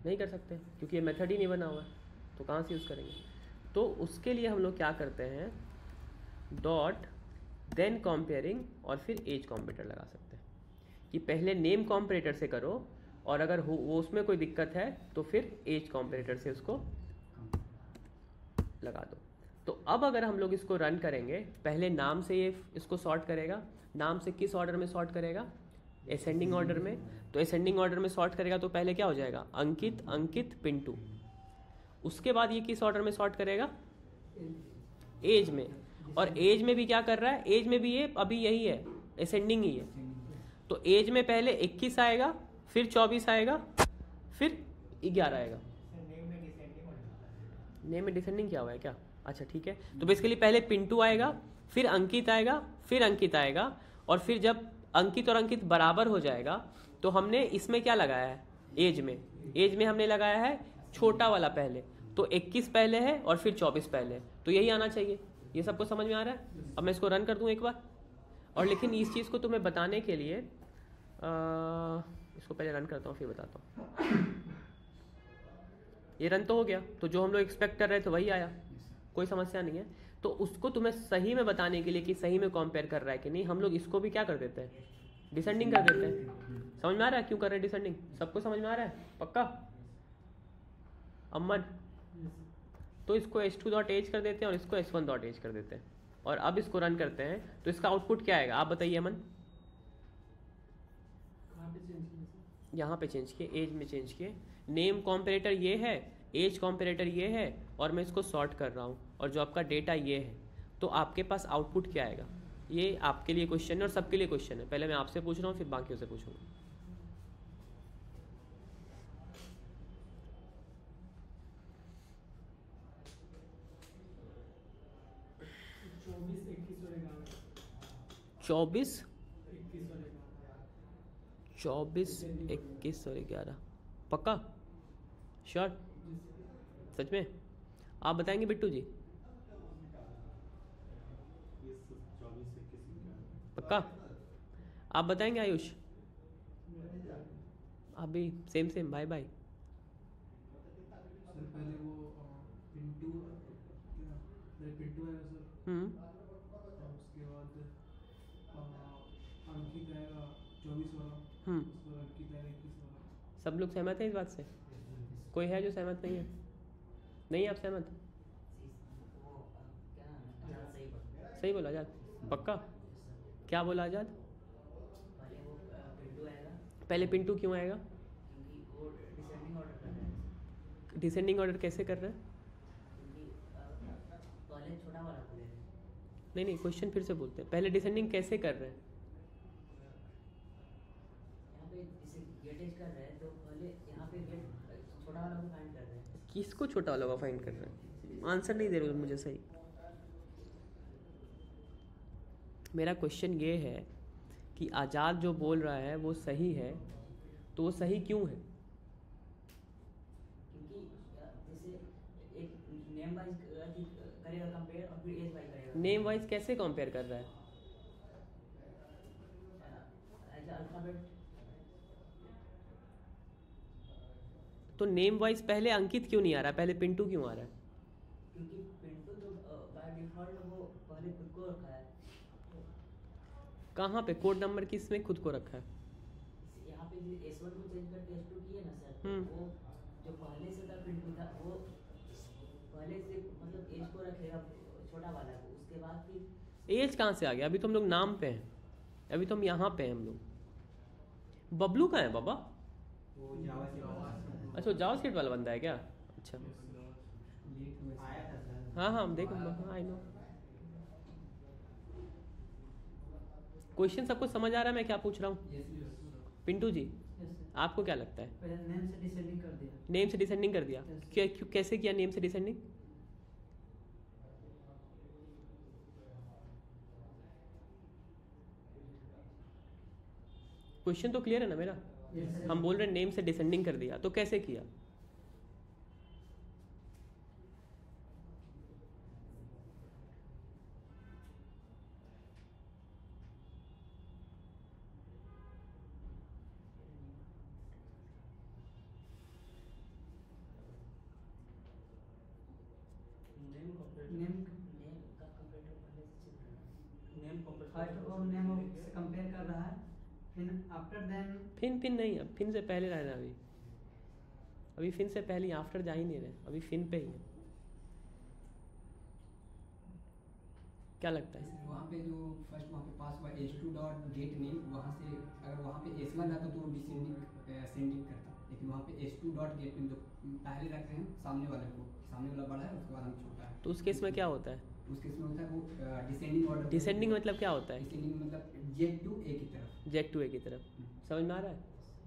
नहीं कर सकते क्योंकि ये मेथड ही नहीं बना हुआ है, तो कहाँ से यूज़ करेंगे? तो उसके लिए हम लोग क्या करते हैं, डॉट देन कॉम्पेयरिंग और फिर एज कॉम्पेरेटर लगा सकते हैं कि पहले नेम कॉम्पेरेटर से करो और अगर वो उसमें कोई दिक्कत है तो फिर एज कॉम्पेरेटर से उसको लगा दो। तो अब अगर हम लोग इसको रन करेंगे, पहले नाम से ये इसको सॉर्ट करेगा। नाम से किस ऑर्डर में सॉर्ट करेगा? असेंडिंग ऑर्डर में। तो असेंडिंग ऑर्डर में सॉर्ट करेगा तो पहले क्या हो जाएगा? अंकित, अंकित, पिंटू। उसके बाद ये किस ऑर्डर में सॉर्ट करेगा? एज में। और एज में भी क्या कर रहा है? एज में भी ये अभी यही है, असेंडिंग ही है। तो एज में पहले 21 आएगा, फिर 24 आएगा, फिर 11 आएगा। नेम में डिसेंडिंग क्या हुआ है क्या? अच्छा ठीक है। तो बेसिकली पहले पिंटू आएगा, फिर अंकित आएगा, फिर अंकित आएगा, और फिर जब अंकित और अंकित बराबर हो जाएगा तो हमने इसमें क्या लगाया है? एज में। एज में हमने लगाया है छोटा वाला पहले, तो 21 पहले है और फिर 24 पहले है, तो यही आना चाहिए। ये सबको समझ में आ रहा है? अब मैं इसको रन कर दूं एक बार, और लेकिन इस चीज़ को तुम्हें बताने के लिए इसको पहले रन करता हूँ फिर बताता हूँ। ये रन तो हो गया, तो जो हम लोग एक्सपेक्ट कर रहे थे वही आया, कोई समस्या नहीं है। तो उसको तुम्हें सही में बताने के लिए कि सही में कंपेयर कर रहा है कि नहीं, हम लोग इसको भी क्या कर देते हैं? डिसेंडिंग कर देते हैं। समझ में आ रहा है क्यों कर रहे हैं डिसेंडिंग? सबको समझ में आ रहा है? पक्का? अमन, तो इसको h2 डॉट एज कर देते हैं और इसको s1 डॉट एज कर देते हैं, और अब इसको रन करते हैं तो इसका आउटपुट क्या आएगा? आप बताइए अमन। यहाँ पे चेंज किए, एज में चेंज किए। नेम कॉम्पेरेटर ये है, एज कॉम्पेरेटर ये है, और मैं इसको सॉर्ट कर रहा हूँ, और जो आपका डेटा ये है, तो आपके पास आउटपुट क्या आएगा? ये आपके लिए क्वेश्चन है और सबके लिए क्वेश्चन है। पहले मैं आपसे पूछ रहा हूँ, फिर बाकियों से पूछूंगा। चौबीस 21 और 11 पक्का? श्योर? सच में? आप बताएंगे बिट्टू जी? पक्का? आप बताएंगे आयुष? आप भी same same, bye bye. Sir पहले वो पिंटू आएगा सर, उसके बाद अंकित आएगा 24 वाला, उसके बाद अंकित आएगा 21 वाला। सब लोग सहमत हैं इस बात से? कोई है जो सहमत नहीं है? नहीं आप सहमत? सही बोला आजाद? पक्का? क्या बोला आजाद? पहले वो पिंटू आएगा, पहले पिंटू क्यों आएगा? क्योंकि वो डिसेंडिंग ऑर्डर कर रहा है। डिसेंडिंग ऑर्डर कैसे कर रहे हैं? क्योंकि पहले छोटा वाला को ले रहे हैं। नहीं, क्वेश्चन फिर से बोलते हैं, पहले डिसेंडिंग कैसे कर रहे हैं? यहाँ पे जैसे गेट एज कर रहे हैं तो पहले यहाँ पे गेट छोटा वाला को फाइंड कर रहे हैं। किसको छोटा वाला का फाइंड कर रहे हैं? आंसर नहीं दे रहे हो मुझे सही। मेरा क्वेश्चन ये है कि आज़ाद जो बोल रहा है वो सही है, तो वो सही क्यों है? क्योंकि जैसे एक नेम वाइज करेगा कंपेयर और फिर एज वाइज करेगा। नेम वाइज कैसे कंपेयर कर रहा है? Age alphabet. तो नेम वाइज पहले अंकित क्यों नहीं आ रहा, पहले पिंटू क्यों आ रहा है? क्योंकि पिंटू तो बाय डिफॉल्ट वो पहले खुद को रखा है। कहाँ पे कोड नंबर किसमें खुद को रखा है? यहाँ पे जो S1 को चेंज करके S2 किए ना सर, वो जो पहले से था पिंटू था वो पहले से मतलब एज को रखेगा छोटा वाला को, उसके बाद फिर एज कहाँ से आ गया? अभी तो हम लोग नाम पे हैं, अभी तो हम यहाँ पे हैं हम लोग। बबलू कहाँ है बाबा? वो जावा से अच्छा जावास्क्रिप्ट वाला बंदा है क्या? अच्छा आया था सर। हाँ हम देखो, हाँ आई नो। क्वेश्चन सबको समझ आ रहा है मैं क्या पूछ रहा हूँ? पिंटू जी आपको क्या लगता है? पहले नेम से डिसेंडिंग कर दिया। नेम से डिसेंडिंग कर दिया? क्या कैसे किया नेम से डिसेंडिंग? क्वेश्चन तो क्लियर है ना मेरा? हम बोल रहे हैं नेम से डिसेंडिंग कर दिया, तो कैसे किया? नेम का कंपेयर पहले से चल रहा है। नेम फर्स्ट और नेम से कंपेयर कर रहा है, फिर आफ्टर देन फिन नहीं, अब फिन से पहले रहना अभी फिन से पहले आफ्टर जा ही नहीं रहे, अभी फिन पे ही है। क्या लगता है? वहाँ पे जो फर्स्ट वहाँ पे पास हुआ h2 डॉट गेट नेम, वहाँ से अगर वहाँ पे s1 रहता तो वो डिसेंडिंग सेंडिंग करता, लेकिन वहाँ पे h2 डॉट गेट नेम जो पहले रख रहे हैं सामने वाले को, सामने वाला बड़ा है उसके बाद हम छोटा है, तो उस केस में क्या होता है? उस केस में होता है वो डिसेंडिंग ऑर्डर। डिसेंडिंग मतलब क्या होता है? डिसेंडिंग मतलब z टू a की तरफ। जेड टू ए की तरफ। समझ में आ रहा है?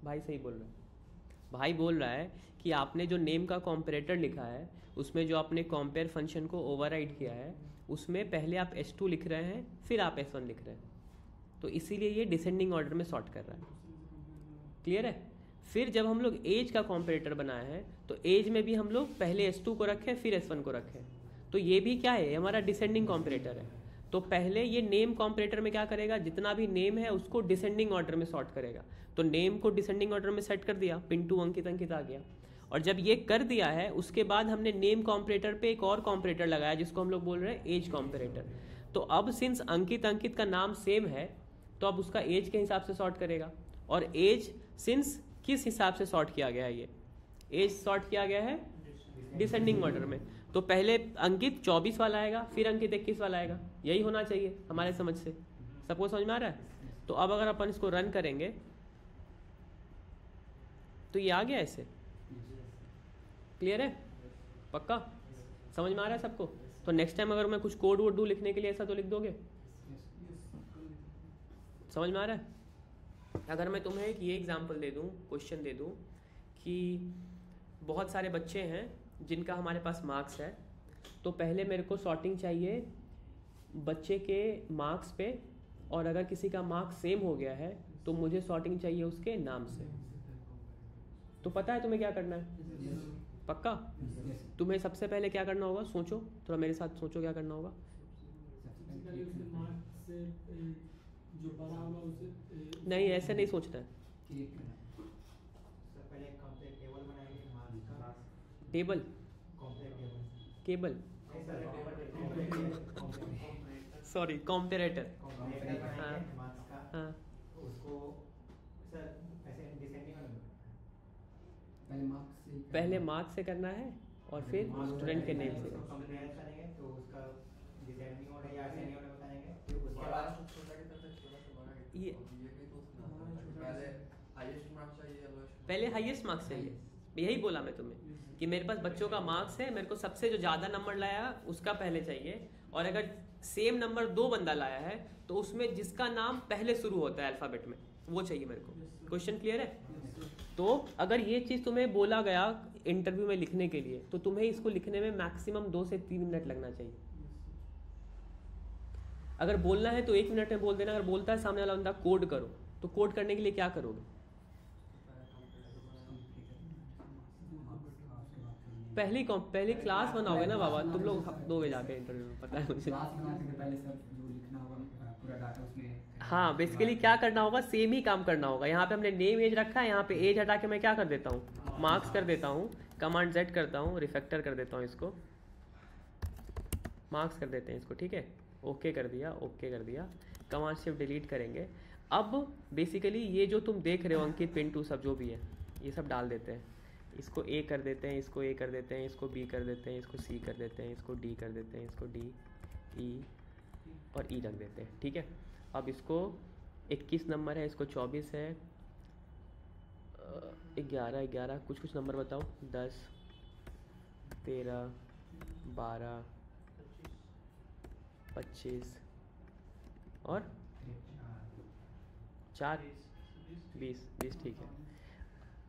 भाई सही बोल रहा है। भाई बोल रहा है कि आपने जो नेम का कॉम्परेटर लिखा है उसमें जो आपने कंपेयर फंक्शन को ओवरराइड किया है उसमें पहले आप S2 लिख रहे हैं फिर आप S1 लिख रहे हैं, तो इसीलिए ये डिसेंडिंग ऑर्डर में सॉर्ट कर रहा है। क्लियर है? फिर जब हम लोग एज का कॉम्परेटर बनाए हैं तो एज में भी हम लोग पहले S2 को रखें फिर S1 को रखें, तो ये भी क्या है? हमारा डिसेंडिंग कॉम्परेटर है। तो पहले ये नेम कॉम्परेटर में क्या करेगा, जितना भी नेम है उसको डिसेंडिंग ऑर्डर में सॉर्ट करेगा। तो नेम को डिसेंडिंग ऑर्डर में सेट कर दिया, पिंटू अंकित आ गया। और जब ये कर दिया है उसके बाद हमने नेम कॉम्परेटर पे एक और कॉम्परेटर लगाया जिसको हम लोग बोल रहे हैं एज कॉम्परेटर। तो अब सिंस अंकित का नाम सेम है तो अब उसका एज के हिसाब से सॉर्ट करेगा। और एज सिंस किस हिसाब से सॉर्ट किया गया है, ये एज सॉर्ट किया गया है डिसेंडिंग ऑर्डर में। तो पहले अंकित 24 वाला आएगा फिर अंकित 21 वाला आएगा, यही होना चाहिए हमारे समझ से। सबको समझ में आ रहा है? तो अब अगर अपन इसको रन करेंगे तो ये आ गया ऐसे। क्लियर है? पक्का समझ में आ रहा है सबको? तो नेक्स्ट टाइम अगर मैं कुछ कोड वोड दूँ लिखने के लिए ऐसा तो लिख दोगे? समझ में आ रहा है? अगर मैं तुम्हें एक ये एग्जांपल दे दूँ, क्वेश्चन दे दूँ कि बहुत सारे बच्चे हैं जिनका हमारे पास मार्क्स है, तो पहले मेरे को सॉर्टिंग चाहिए बच्चे के मार्क्स पे, और अगर किसी का मार्क्स सेम हो गया है तो मुझे सॉर्टिंग चाहिए उसके नाम से। तो पता है तुम्हें क्या करना है? पक्का? तुम्हें सबसे पहले क्या करना होगा, सोचो थोड़ा मेरे साथ सोचो क्या करना होगा। जो बड़ा होगा उसे नहीं ऐसे नहीं सोचना है। पहले कंप्लीट टेबल बनाएंगे मार्क्स का। Table? Complete cable? Sorry comparator. हाँ मार्क्स का हाँ। उसको सर ऐसे डिसेंडिंग में पहले मार्क्स से करना है और फिर स्टूडेंट के नेम से। कंपेयर करेंगे तो उसका डिसेंडिंग ऑर्डर या असेंडिंग ऑर्डर बताएंगे उसके बाद छोटा की तरफ से छोटा से बड़ा है ये भी तो पहले हाईएस्ट मार्क्स चाहिए या लोएस्ट? पहले हाईएस्ट मार्क्स चाहिए, यही बोला मैं तुम्हें कि मेरे पास बच्चों का मार्क्स है, मेरे को सबसे जो ज़्यादा नंबर लाया उसका पहले चाहिए, और अगर सेम नंबर 2 बंदा लाया है तो उसमें जिसका नाम पहले शुरू होता है अल्फ़ाबेट में वो चाहिए मेरे को। क्वेश्चन क्लियर है? तो अगर ये चीज़ तुम्हें बोला गया इंटरव्यू में लिखने के लिए तो तुम्हें इसको लिखने में मैक्सिमम 2 से 3 मिनट लगना चाहिए। अगर बोलना है तो 1 मिनट में बोल देना, अगर बोलता है सामने वाला बंदा कोड करो तो कोड करने के लिए क्या करोगे? पहली क्लास बनाओगे ना बाबा, तुम लोग दोगे जाके इंटरव्यू में, पता है मुझे। क्लास बनाने के पहले सब जो लिखना होगा पूरा डाटा उसमें। हाँ, बेसिकली क्या करना होगा, सेम ही काम करना होगा। यहाँ पे हमने नेम एज रखा है, यहाँ पे एज हटा के मैं क्या कर देता हूँ, मार्क्स कर देता हूँ, कमांड Z करता हूँ, रिफैक्टर कर देता हूँ, इसको मार्क्स कर देते हैं इसको, ठीक है। ओके कर दिया, ओके कर दिया, कमांड शिफ्ट डिलीट करेंगे। अब बेसिकली ये जो तुम देख रहे हो अंकित, पिंटू, सब जो भी है ये सब डाल देते हैं। इसको A कर देते हैं, इसको A कर देते हैं, इसको B कर देते हैं, इसको C कर देते हैं, इसको D कर देते हैं, इसको D, E और E रख देते हैं, ठीक है। अब इसको 21 नंबर है, इसको 24 है, 11 कुछ नंबर बताओ, 10, 13, 12, 25 और 4, 20, ठीक है।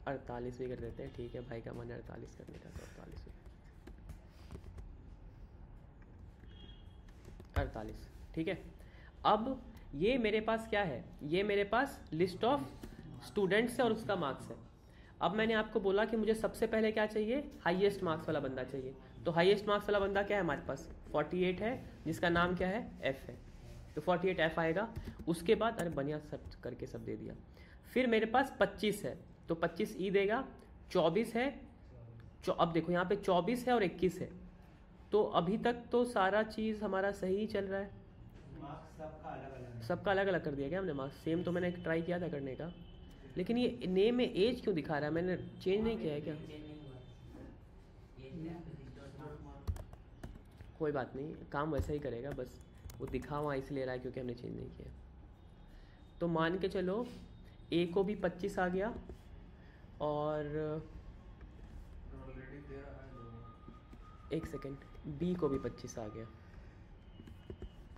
48 भी कर देते हैं, ठीक है। भाई का मन है 48 करने का, तो 48, ठीक है। अब ये मेरे पास क्या है, ये मेरे पास लिस्ट ऑफ स्टूडेंट्स है और उसका मार्क्स है। अब मैंने आपको बोला कि मुझे सबसे पहले क्या चाहिए, हाईएस्ट मार्क्स वाला बंदा चाहिए। तो हाईएस्ट मार्क्स वाला बंदा क्या है हमारे पास, 48 है, जिसका नाम क्या है, F है। तो 48 F आएगा। उसके बाद अरे बढ़िया सब करके सब दे दिया। फिर मेरे पास 25 है, तो 25 E देगा। 24 है, अब देखो यहाँ पे 24 है और 21 है, तो अभी तक तो सारा चीज़ हमारा सही चल रहा है। सबका अलग अलग कर दिया क्या हमने मार्क्स? सेम तो मैंने ट्राई किया था करने का, लेकिन ये नेम में एज क्यों दिखा रहा है, मैंने चेंज नहीं किया है क्या? कोई बात नहीं, काम वैसा ही करेगा, बस वो दिखा वहाँ इसलिए रहा है क्योंकि हमने चेंज नहीं किया। तो मान के चलो A को भी 25 आ गया और एक सेकेंड, B को भी 25 आ गया,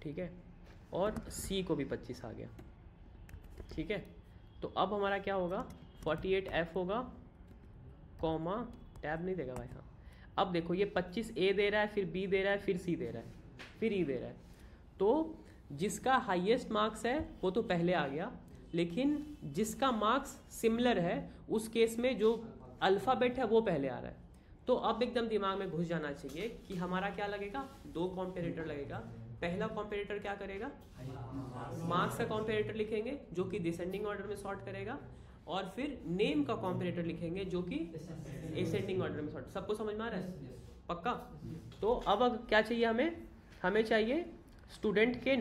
ठीक है, और C को भी 25 आ गया, ठीक है। तो अब हमारा क्या होगा, 48 F होगा, कॉमा टैब नहीं देगा भाई, हाँ। अब देखो ये 25 A दे रहा है, फिर B दे रहा है, फिर C दे रहा है, फिर E दे रहा है। तो जिसका हाईएस्ट मार्क्स है वो तो पहले आ गया, लेकिन जिसका मार्क्स सिमिलर है उस केस में जो अल्फ़ाबेट है वो पहले आ रहा है। तो अब एकदम दिमाग में घुस जाना चाहिए कि हमारा क्या लगेगा, 2 कॉम्पेरेटर लगेगा। पहला कॉम्पेरेटर क्या करेगा, मार्क्स का कॉम्पेरेटर लिखेंगे जो कि डिसेंडिंग ऑर्डर में सॉर्ट करेगा, और फिर नेम का कॉम्पेरेटर लिखेंगे जो कि एसेंडिंग ऑर्डर में सॉर्ट। सबको समझ में आ रहा है पक्का? तो अब क्या चाहिए हमें चाहिए स्टूडेंट के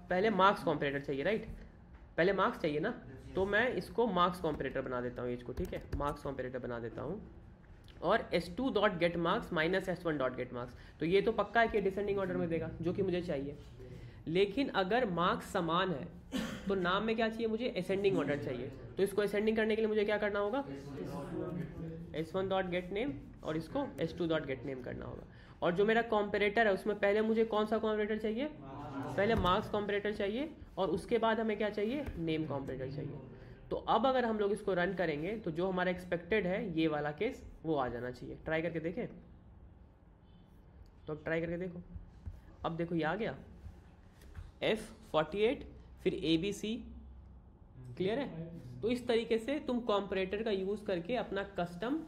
पहले मार्क्स कॉम्पेरेटर चाहिए, राइट? पहले मार्क्स चाहिए ना, तो मैं इसको मार्क्स कॉम्पेरेटर बना देता हूँ, एज को, ठीक है, मार्क्स कॉम्पेरेटर बना देता हूँ। और S2 dot get marks minus S1 dot get marks, तो ये तो पक्का है कि डिसेंडिंग ऑर्डर में देगा जो कि मुझे चाहिए। लेकिन अगर मार्क्स समान है तो नाम में क्या चाहिए मुझे, असेंडिंग ऑर्डर चाहिए। तो इसको असेंडिंग करने के लिए मुझे क्या करना होगा, S1 डॉट गेट नेम और इसको S2 डॉट गेट नेम करना होगा। और जो मेरा कॉम्पेरेटर है उसमें पहले मुझे कौन सा कॉम्पेरेटर चाहिए, पहले मार्क्स कॉम्पेरेटर चाहिए और उसके बाद हमें क्या चाहिए, नेम कॉम्पेरेटर चाहिए। तो अब अगर हम लोग इसको रन करेंगे तो जो हमारा एक्सपेक्टेड है ये वाला केस वो आ जाना चाहिए। ट्राई करके देखें, तो अब ट्राई करके देखो। अब देखो ये आ गया F48 फिर ABC, क्लियर है? तो इस तरीके से तुम कॉम्परेटर का यूज़ करके अपना कस्टम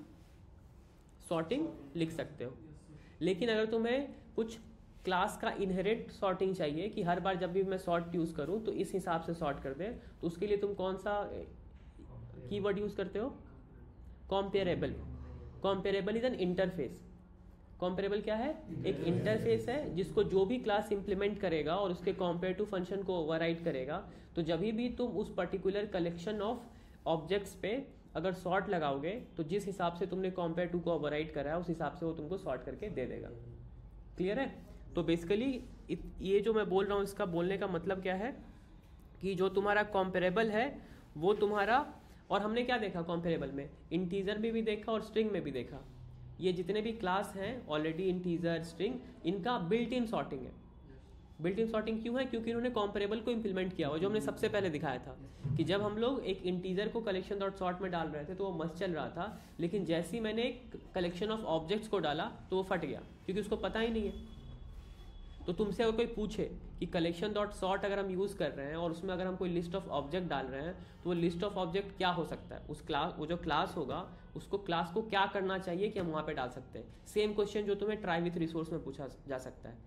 सॉर्टिंग लिख सकते हो। लेकिन अगर तुम्हें कुछ क्लास का इनहेरेंट सॉर्टिंग चाहिए कि हर बार जब भी मैं सॉर्ट यूज़ करूँ तो इस हिसाब से सॉर्ट कर दे, तो उसके लिए तुम कौन सा कीवर्ड यूज़ करते हो, कॉम्पेरेबल। कॉम्पेरेबल इज एन इंटरफेस। कॉम्पेरेबल क्या है, एक इंटरफेस है जिसको जो भी क्लास इंप्लीमेंट करेगा और उसके कॉम्पेरेटिव फंक्शन को ओवरराइड करेगा, तो जब भी तुम उस पर्टिकुलर कलेक्शन ऑफ ऑब्जेक्ट्स पे अगर सॉर्ट लगाओगे तो जिस हिसाब से तुमने कॉम्पेरेटिव को ओवरराइड करा है उस हिसाब से वो तुमको सॉर्ट करके दे देगा। क्लियर है? तो बेसिकली ये जो मैं बोल रहा हूँ इसका बोलने का मतलब क्या है कि जो तुम्हारा कॉम्पेरेबल है वो तुम्हारा, और हमने क्या देखा कॉम्पेरेबल में, इंटीजर में भी देखा और स्ट्रिंग में भी देखा। ये जितने भी क्लास हैं ऑलरेडी, इंटीजर, स्ट्रिंग, इनका बिल्ट इन सॉर्टिंग है। बिल्ट इन सॉर्टिंग क्यों है? क्योंकि इन्होंने कॉम्पेरेबल को इंप्लीमेंट किया हुआ, जो हमने सबसे पहले दिखाया था कि जब हम लोग एक इंटीजर को कलेक्शन डॉट सॉर्ट में डाल रहे थे तो वो मस्त चल रहा था, लेकिन जैसे ही मैंने एक कलेक्शन ऑफ ऑब्जेक्ट्स को डाला तो वो फट गया, क्योंकि उसको पता ही नहीं है। तो तुमसे अगर कोई पूछे कि कलेक्शन डॉट सॉर्ट अगर हम यूज़ कर रहे हैं और उसमें अगर हम कोई लिस्ट ऑफ ऑब्जेक्ट डाल रहे हैं तो वो लिस्ट ऑफ ऑब्जेक्ट क्या हो सकता है, उस क्लास, वो जो क्लास होगा उसको, क्लास को क्या करना चाहिए कि हम वहाँ पे डाल सकते हैं। सेम क्वेश्चन जो तुम्हें ट्राई विथ रिसोर्स में पूछा जा सकता है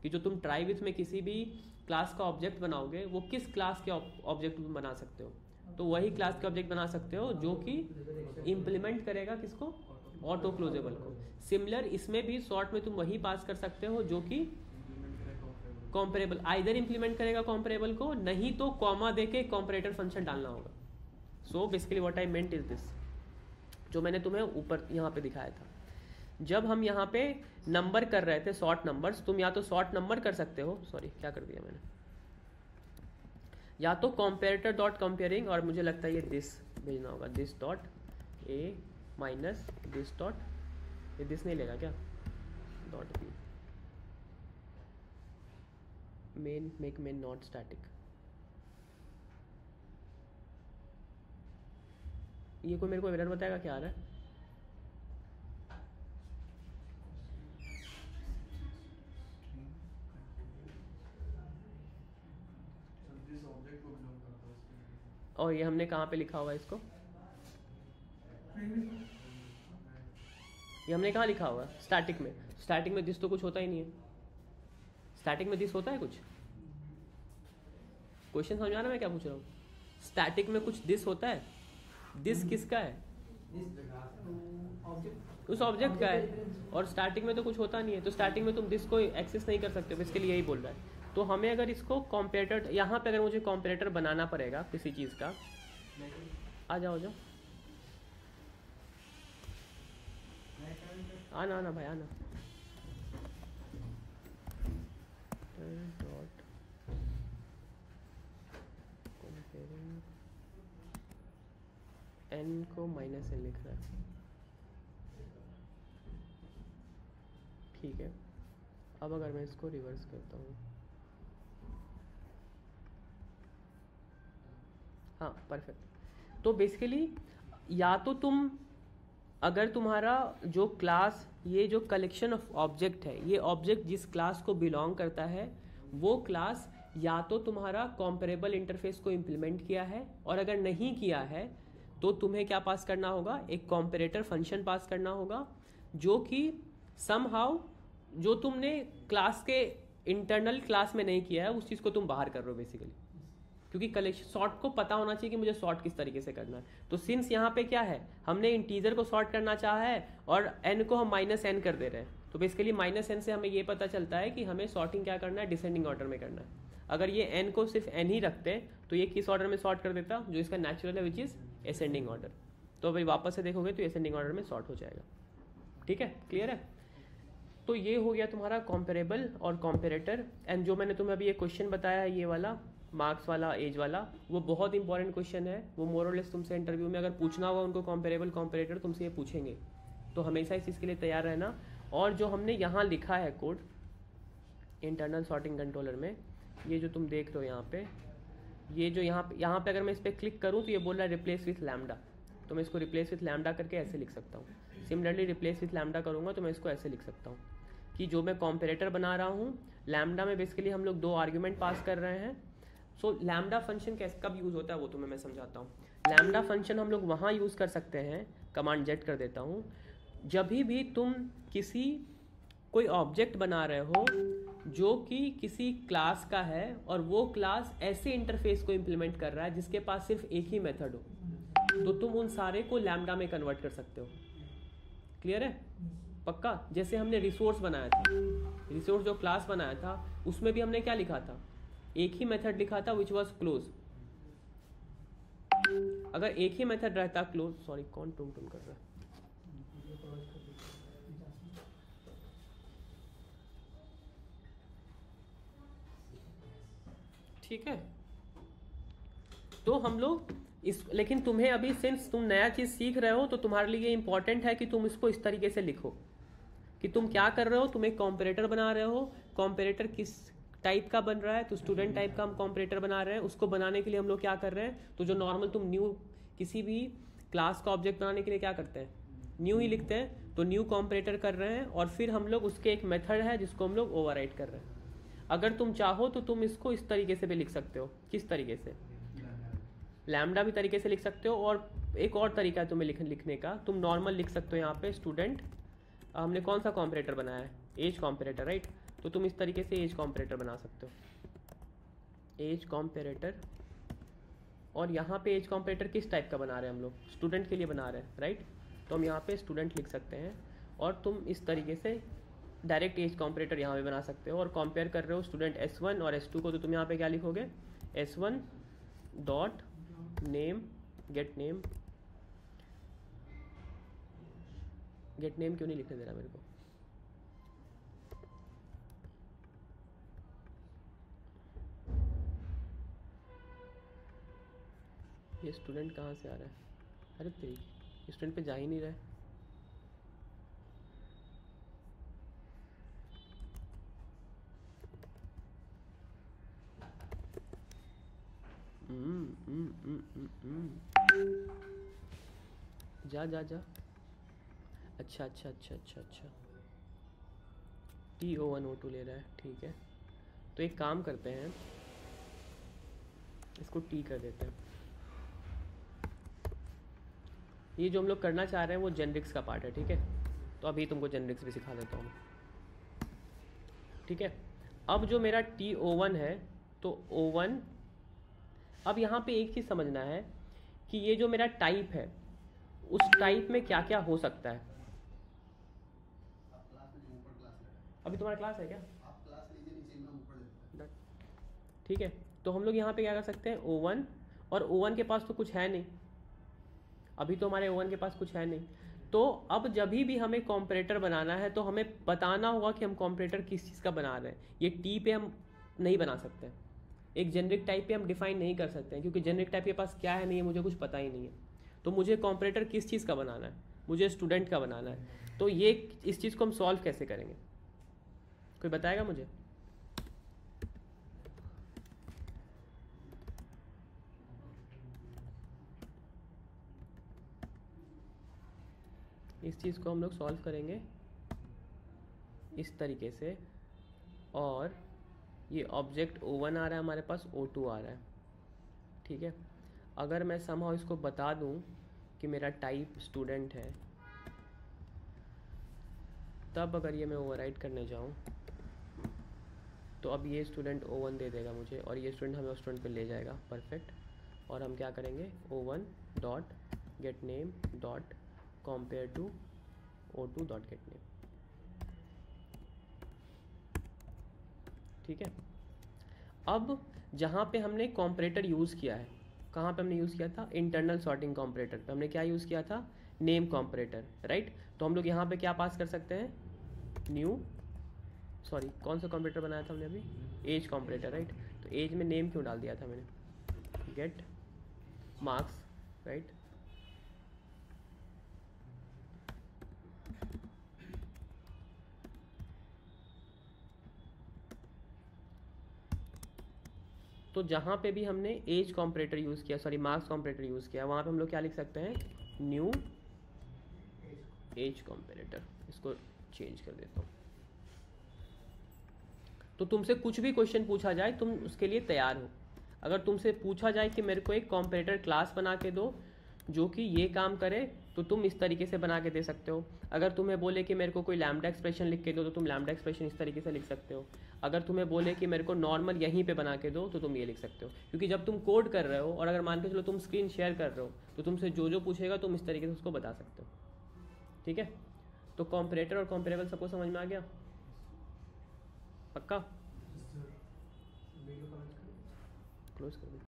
कि जो तुम ट्राई विथ में किसी भी क्लास का ऑब्जेक्ट बनाओगे वो किस क्लास के ऑब्जेक्ट बना सकते हो, तो वही क्लास के ऑब्जेक्ट बना सकते हो जो कि इम्प्लीमेंट करेगा किसको, ऑटो क्लोजेबल को। सिमिलर इसमें भी सॉर्ट में तुम वही पास कर सकते हो जो कि कॉम्परेबल, आइदर इंप्लीमेंट करेगा कॉम्परेबल को, नहीं तो कॉमा देके कॉम्परेटर फंक्शन डालना होगा। So basically what I meant is this, जो मैंने तुम्हें ऊपर यहाँ पे दिखाया था। जब हम यहाँ पे नंबर कर रहे थे सॉर्ट नंबर्स, तुम या तो सॉर्ट नंबर कर सकते हो, सॉरी क्या कर दिया मैंने, या तो कंपेरेटर डॉट कंपेयरिंग, और मुझे लगता है ये दिस भेजना होगा, this dot a minus this dot, ये दिस नहीं लेगा क्या, dot b, main make main not static. ये कोई मेरे को एरर बताएगा क्या आ रहा है? और ये हमने कहाँ पे लिखा हुआ है इसको, ये हमने कहाँ लिखा हुआ है, स्टैटिक में। स्टैटिक में दिस तो कुछ होता ही नहीं है। स्टैटिक में दिस होता है कुछ? क्वेश्चन समझ आ रहा है मैं क्या पूछ रहा हूँ? स्टैटिक में कुछ दिस होता है? दिस किसका है? उस ऑब्जेक्ट का है, और स्टैटिक में तो कुछ होता नहीं है, तो स्टैटिक में तुम दिस को एक्सेस नहीं कर सकते, इसके लिए यही बोल रहा है। तो हमें अगर इसको कॉम्परेटर, यहाँ पे अगर मुझे कॉम्परेटर बनाना पड़ेगा किसी चीज़ का, आ जाओ जाओ, आना आना भाई आना, डॉट कंपेयरिंग, एन को माइनस एन लिख रहा है, ठीक है। अब अगर मैं इसको रिवर्स करता हूँ, हाँ परफेक्ट। तो बेसिकली या तो तुम, अगर तुम्हारा जो क्लास, ये जो कलेक्शन ऑफ ऑब्जेक्ट है, ये ऑब्जेक्ट जिस क्लास को बिलोंग करता है वो क्लास या तो तुम्हारा कॉम्परेबल इंटरफेस को इम्प्लीमेंट किया है, और अगर नहीं किया है तो तुम्हें क्या पास करना होगा, एक कॉम्परेटर फंक्शन पास करना होगा, जो कि समहाउ जो तुमने क्लास के इंटरनल क्लास में नहीं किया है उस चीज़ को तुम बाहर कर रहे हो बेसिकली, क्योंकि कलेक्शन सॉर्ट को पता होना चाहिए कि मुझे सॉर्ट किस तरीके से करना है। तो सिंस यहाँ पे क्या है, हमने इंटीजर को सॉर्ट करना चाहा है और एन को हम माइनस एन कर दे रहे हैं, तो बेसिकली माइनस एन से हमें ये पता चलता है कि हमें सॉर्टिंग क्या करना है, डिसेंडिंग ऑर्डर में करना है। अगर ये एन को सिर्फ एन ही रखते तो ये किस ऑर्डर में सॉर्ट कर देता, जो इसका नेचुरल है, विच इज़ असेंडिंग ऑर्डर। तो भाई वापस से देखोगे तो असेंडिंग ऑर्डर में सॉर्ट हो जाएगा। ठीक है, क्लियर है? तो ये हो गया तुम्हारा कॉम्पेरेबल और कॉम्पेरेटर। एंड जो मैंने तुम्हें अभी ये क्वेश्चन बताया है, ये वाला मार्क्स वाला, एज वाला, वो बहुत इंपॉर्टेंट क्वेश्चन है। वो मोर और लेस तुमसे इंटरव्यू में अगर पूछना होगा उनको कॉम्पेरेबल कॉम्पेरेटर, तुमसे ये पूछेंगे, तो हमेशा इस चीज़ के लिए तैयार रहना। और जो हमने यहाँ लिखा है कोड इंटरनल सॉर्टिंग कंट्रोलर में, ये जो तुम देख रहे हो यहाँ पे, ये जो यहाँ पे अगर मैं इस पर क्लिक करूँ तो ये बोल रहा है रिप्लेस विथ लैम्डा, तो मैं इसको रिप्लेस विथ लैम्डा करके ऐसे लिख सकता हूँ। सिमिलरली रिप्लेस विथ लैम्डा करूँगा तो मैं इसको ऐसे लिख सकता हूँ कि जो मैं कॉम्पेरेटर बना रहा हूँ, लैम्डा में बेसिकली हम लोग 2 आर्ग्यूमेंट पास कर रहे हैं। सो लैम्डा फंक्शन कब यूज़ होता है वो तुम्हें मैं समझाता हूँ। लैम्डा फंक्शन हम लोग वहाँ यूज़ कर सकते हैं, कमांड जेट कर देता हूँ, जब भी तुम कोई ऑब्जेक्ट बना रहे हो जो कि किसी क्लास का है और वो क्लास ऐसे इंटरफेस को इम्प्लीमेंट कर रहा है जिसके पास सिर्फ एक ही मेथड हो, तो तुम उन सारे को लैम्डा में कन्वर्ट कर सकते हो। क्लियर है? पक्का? जैसे हमने रिसोर्स बनाया था, रिसोर्स जो क्लास बनाया था उसमें भी हमने क्या लिखा था, एक ही मेथड लिखा था विच वाज क्लोज। अगर एक ही मेथड रहता क्लोज, सॉरी कौन टूम टूम कर रहा है, ठीक है। तो हम लोग इस, लेकिन तुम्हें अभी सिंस तुम नया चीज़ सीख रहे हो तो तुम्हारे लिए इंपॉर्टेंट है कि तुम इसको इस तरीके से लिखो कि तुम क्या कर रहे हो। तुम एक कॉम्परेटर बना रहे हो, कॉम्परेटर किस टाइप का बन रहा है, तो स्टूडेंट टाइप का हम कॉम्परेटर बना रहे हैं। उसको बनाने के लिए हम लोग क्या कर रहे हैं, तो जो नॉर्मल तुम न्यू किसी भी क्लास का ऑब्जेक्ट बनाने के लिए क्या करते हैं, न्यू ही लिखते हैं, तो न्यू कॉम्परेटर कर रहे हैं और फिर हम लोग उसके एक मेथड है जिसको हम लोग ओवरराइड कर रहे हैं। अगर तुम चाहो तो तुम इसको इस तरीके से भी लिख सकते हो। किस तरीके से, लैम्डा भी तरीके से लिख सकते हो, और एक और तरीका है तुम्हें लिखने का, तुम नॉर्मल लिख सकते हो। यहाँ पे स्टूडेंट, हमने कौन सा कॉम्परेटर बनाया है, एज कॉम्परेटर, राइट। तो तुम इस तरीके से एज कॉम्परेटर बना सकते हो, एज कॉम्परेटर। और यहाँ पे एज कॉम्परेटर किस टाइप का बना रहे हैं हम लोग, स्टूडेंट के लिए बना रहे हैं, राइट। तो हम यहाँ पे स्टूडेंट लिख सकते हैं और तुम इस तरीके से डायरेक्ट एज कॉम्परेटर यहाँ पे बना सकते हो। और कंपेयर कर रहे हो स्टूडेंट S1 और S2 को, तो तुम यहाँ पे क्या लिखोगे, S1 dot name gate name. Gate name क्यों नहीं लिखने दे रहा मेरे को, ये स्टूडेंट कहाँ से आ रहा है, अरे तेरी स्टूडेंट पे जा ही नहीं रहा है। जा जा जा, अच्छा अच्छा अच्छा अच्छा अच्छा, TO1O2 ले रहा है, ठीक है। तो एक काम करते हैं, इसको T कर देते हैं। ये जो हम लोग करना चाह रहे हैं वो जेनरिक्स का पार्ट है, ठीक है। तो अभी तुमको जेनरिक्स भी सिखा देता हूँ, ठीक है। अब जो मेरा TO1 है, तो O1, अब यहाँ पे एक चीज़ समझना है कि ये जो मेरा टाइप है, उस टाइप में क्या क्या हो सकता है। अभी तुम्हारा क्लास है क्या, ठीक है। तो हम लोग यहाँ पे क्या कर सकते हैं, O1, और O1 के पास तो कुछ है नहीं, अभी तो हमारे O1 के पास कुछ है नहीं। तो अब जब भी हमें कॉम्परेटर बनाना है तो हमें बताना होगा कि हम कॉम्परेटर किस चीज़ का बना रहे हैं। ये T पे हम नहीं बना सकते, एक जेनरिक टाइप पे हम डिफाइन नहीं कर सकते हैं, क्योंकि जेनरिक टाइप के पास क्या है नहीं है मुझे कुछ पता ही नहीं है। तो मुझे कॉम्परेटर किस चीज़ का बनाना है, मुझे स्टूडेंट का बनाना है। तो ये इस चीज़ को हम सॉल्व कैसे करेंगे, कोई बताएगा मुझे। इस चीज़ को हम लोग सॉल्व करेंगे इस तरीके से, और ये ऑब्जेक्ट O1 आ रहा है हमारे पास, O2 आ रहा है, ठीक है। अगर मैं समहाउ इसको बता दूं कि मेरा टाइप स्टूडेंट है, तब अगर ये मैं ओवरराइड करने जाऊं तो अब ये स्टूडेंट O1 दे देगा मुझे, और ये स्टूडेंट हमें उस स्टूडेंट पे ले जाएगा, परफेक्ट। और हम क्या करेंगे, O1 dot get name dot compare to O2 dot get name, ठीक है। अब जहाँ पे हमने कॉम्परेटर यूज़ किया है, कहाँ पे हमने यूज़ किया था, इंटरनल सॉर्टिंग कॉम्परेटर पे हमने क्या यूज़ किया था, नेम कॉम्परेटर, राइट। तो हम लोग यहाँ पे क्या पास कर सकते हैं, न्यू, सॉरी कौन सा कॉम्परेटर बनाया था हमने अभी, एज कॉम्परेटर, राइट। तो एज में नेम क्यों डाल दिया था मैंने, गेट मार्क्स, राइट। तो जहाँ पे भी हमने एज कॉम्परेटर यूज़ किया, सॉरी मार्क्स कॉम्परेटर यूज़ किया, वहाँ पे हम लोग क्या लिख सकते हैं, न्यू एज कॉम्परेटर। इसको चेंज कर देता हूँ। तो तुमसे कुछ भी क्वेश्चन पूछा जाए तुम उसके लिए तैयार हो। अगर तुमसे पूछा जाए कि मेरे को एक कॉम्परेटर क्लास बना के दो जो कि ये काम करे, तो तुम इस तरीके से बना के दे सकते हो। अगर तुम्हें बोले कि मेरे को कोई लैम्डा एक्सप्रेशन लिख के दो, तो तुम लैम्डा एक्सप्रेशन इस तरीके से लिख सकते हो। अगर तुम्हें बोले कि मेरे को नॉर्मल यहीं पे बना के दो, तो तुम ये लिख सकते हो। क्योंकि जब तुम कोड कर रहे हो और अगर मान के चलो तुम स्क्रीन शेयर कर रहे हो, तो तुमसे जो जो पूछेगा तुम इस तरीके से उसको बता सकते हो, ठीक है। तो कॉम्परेटर और कॉम्पेरेबल सबको समझ में आ गया, पक्का। क्लोज कर दो।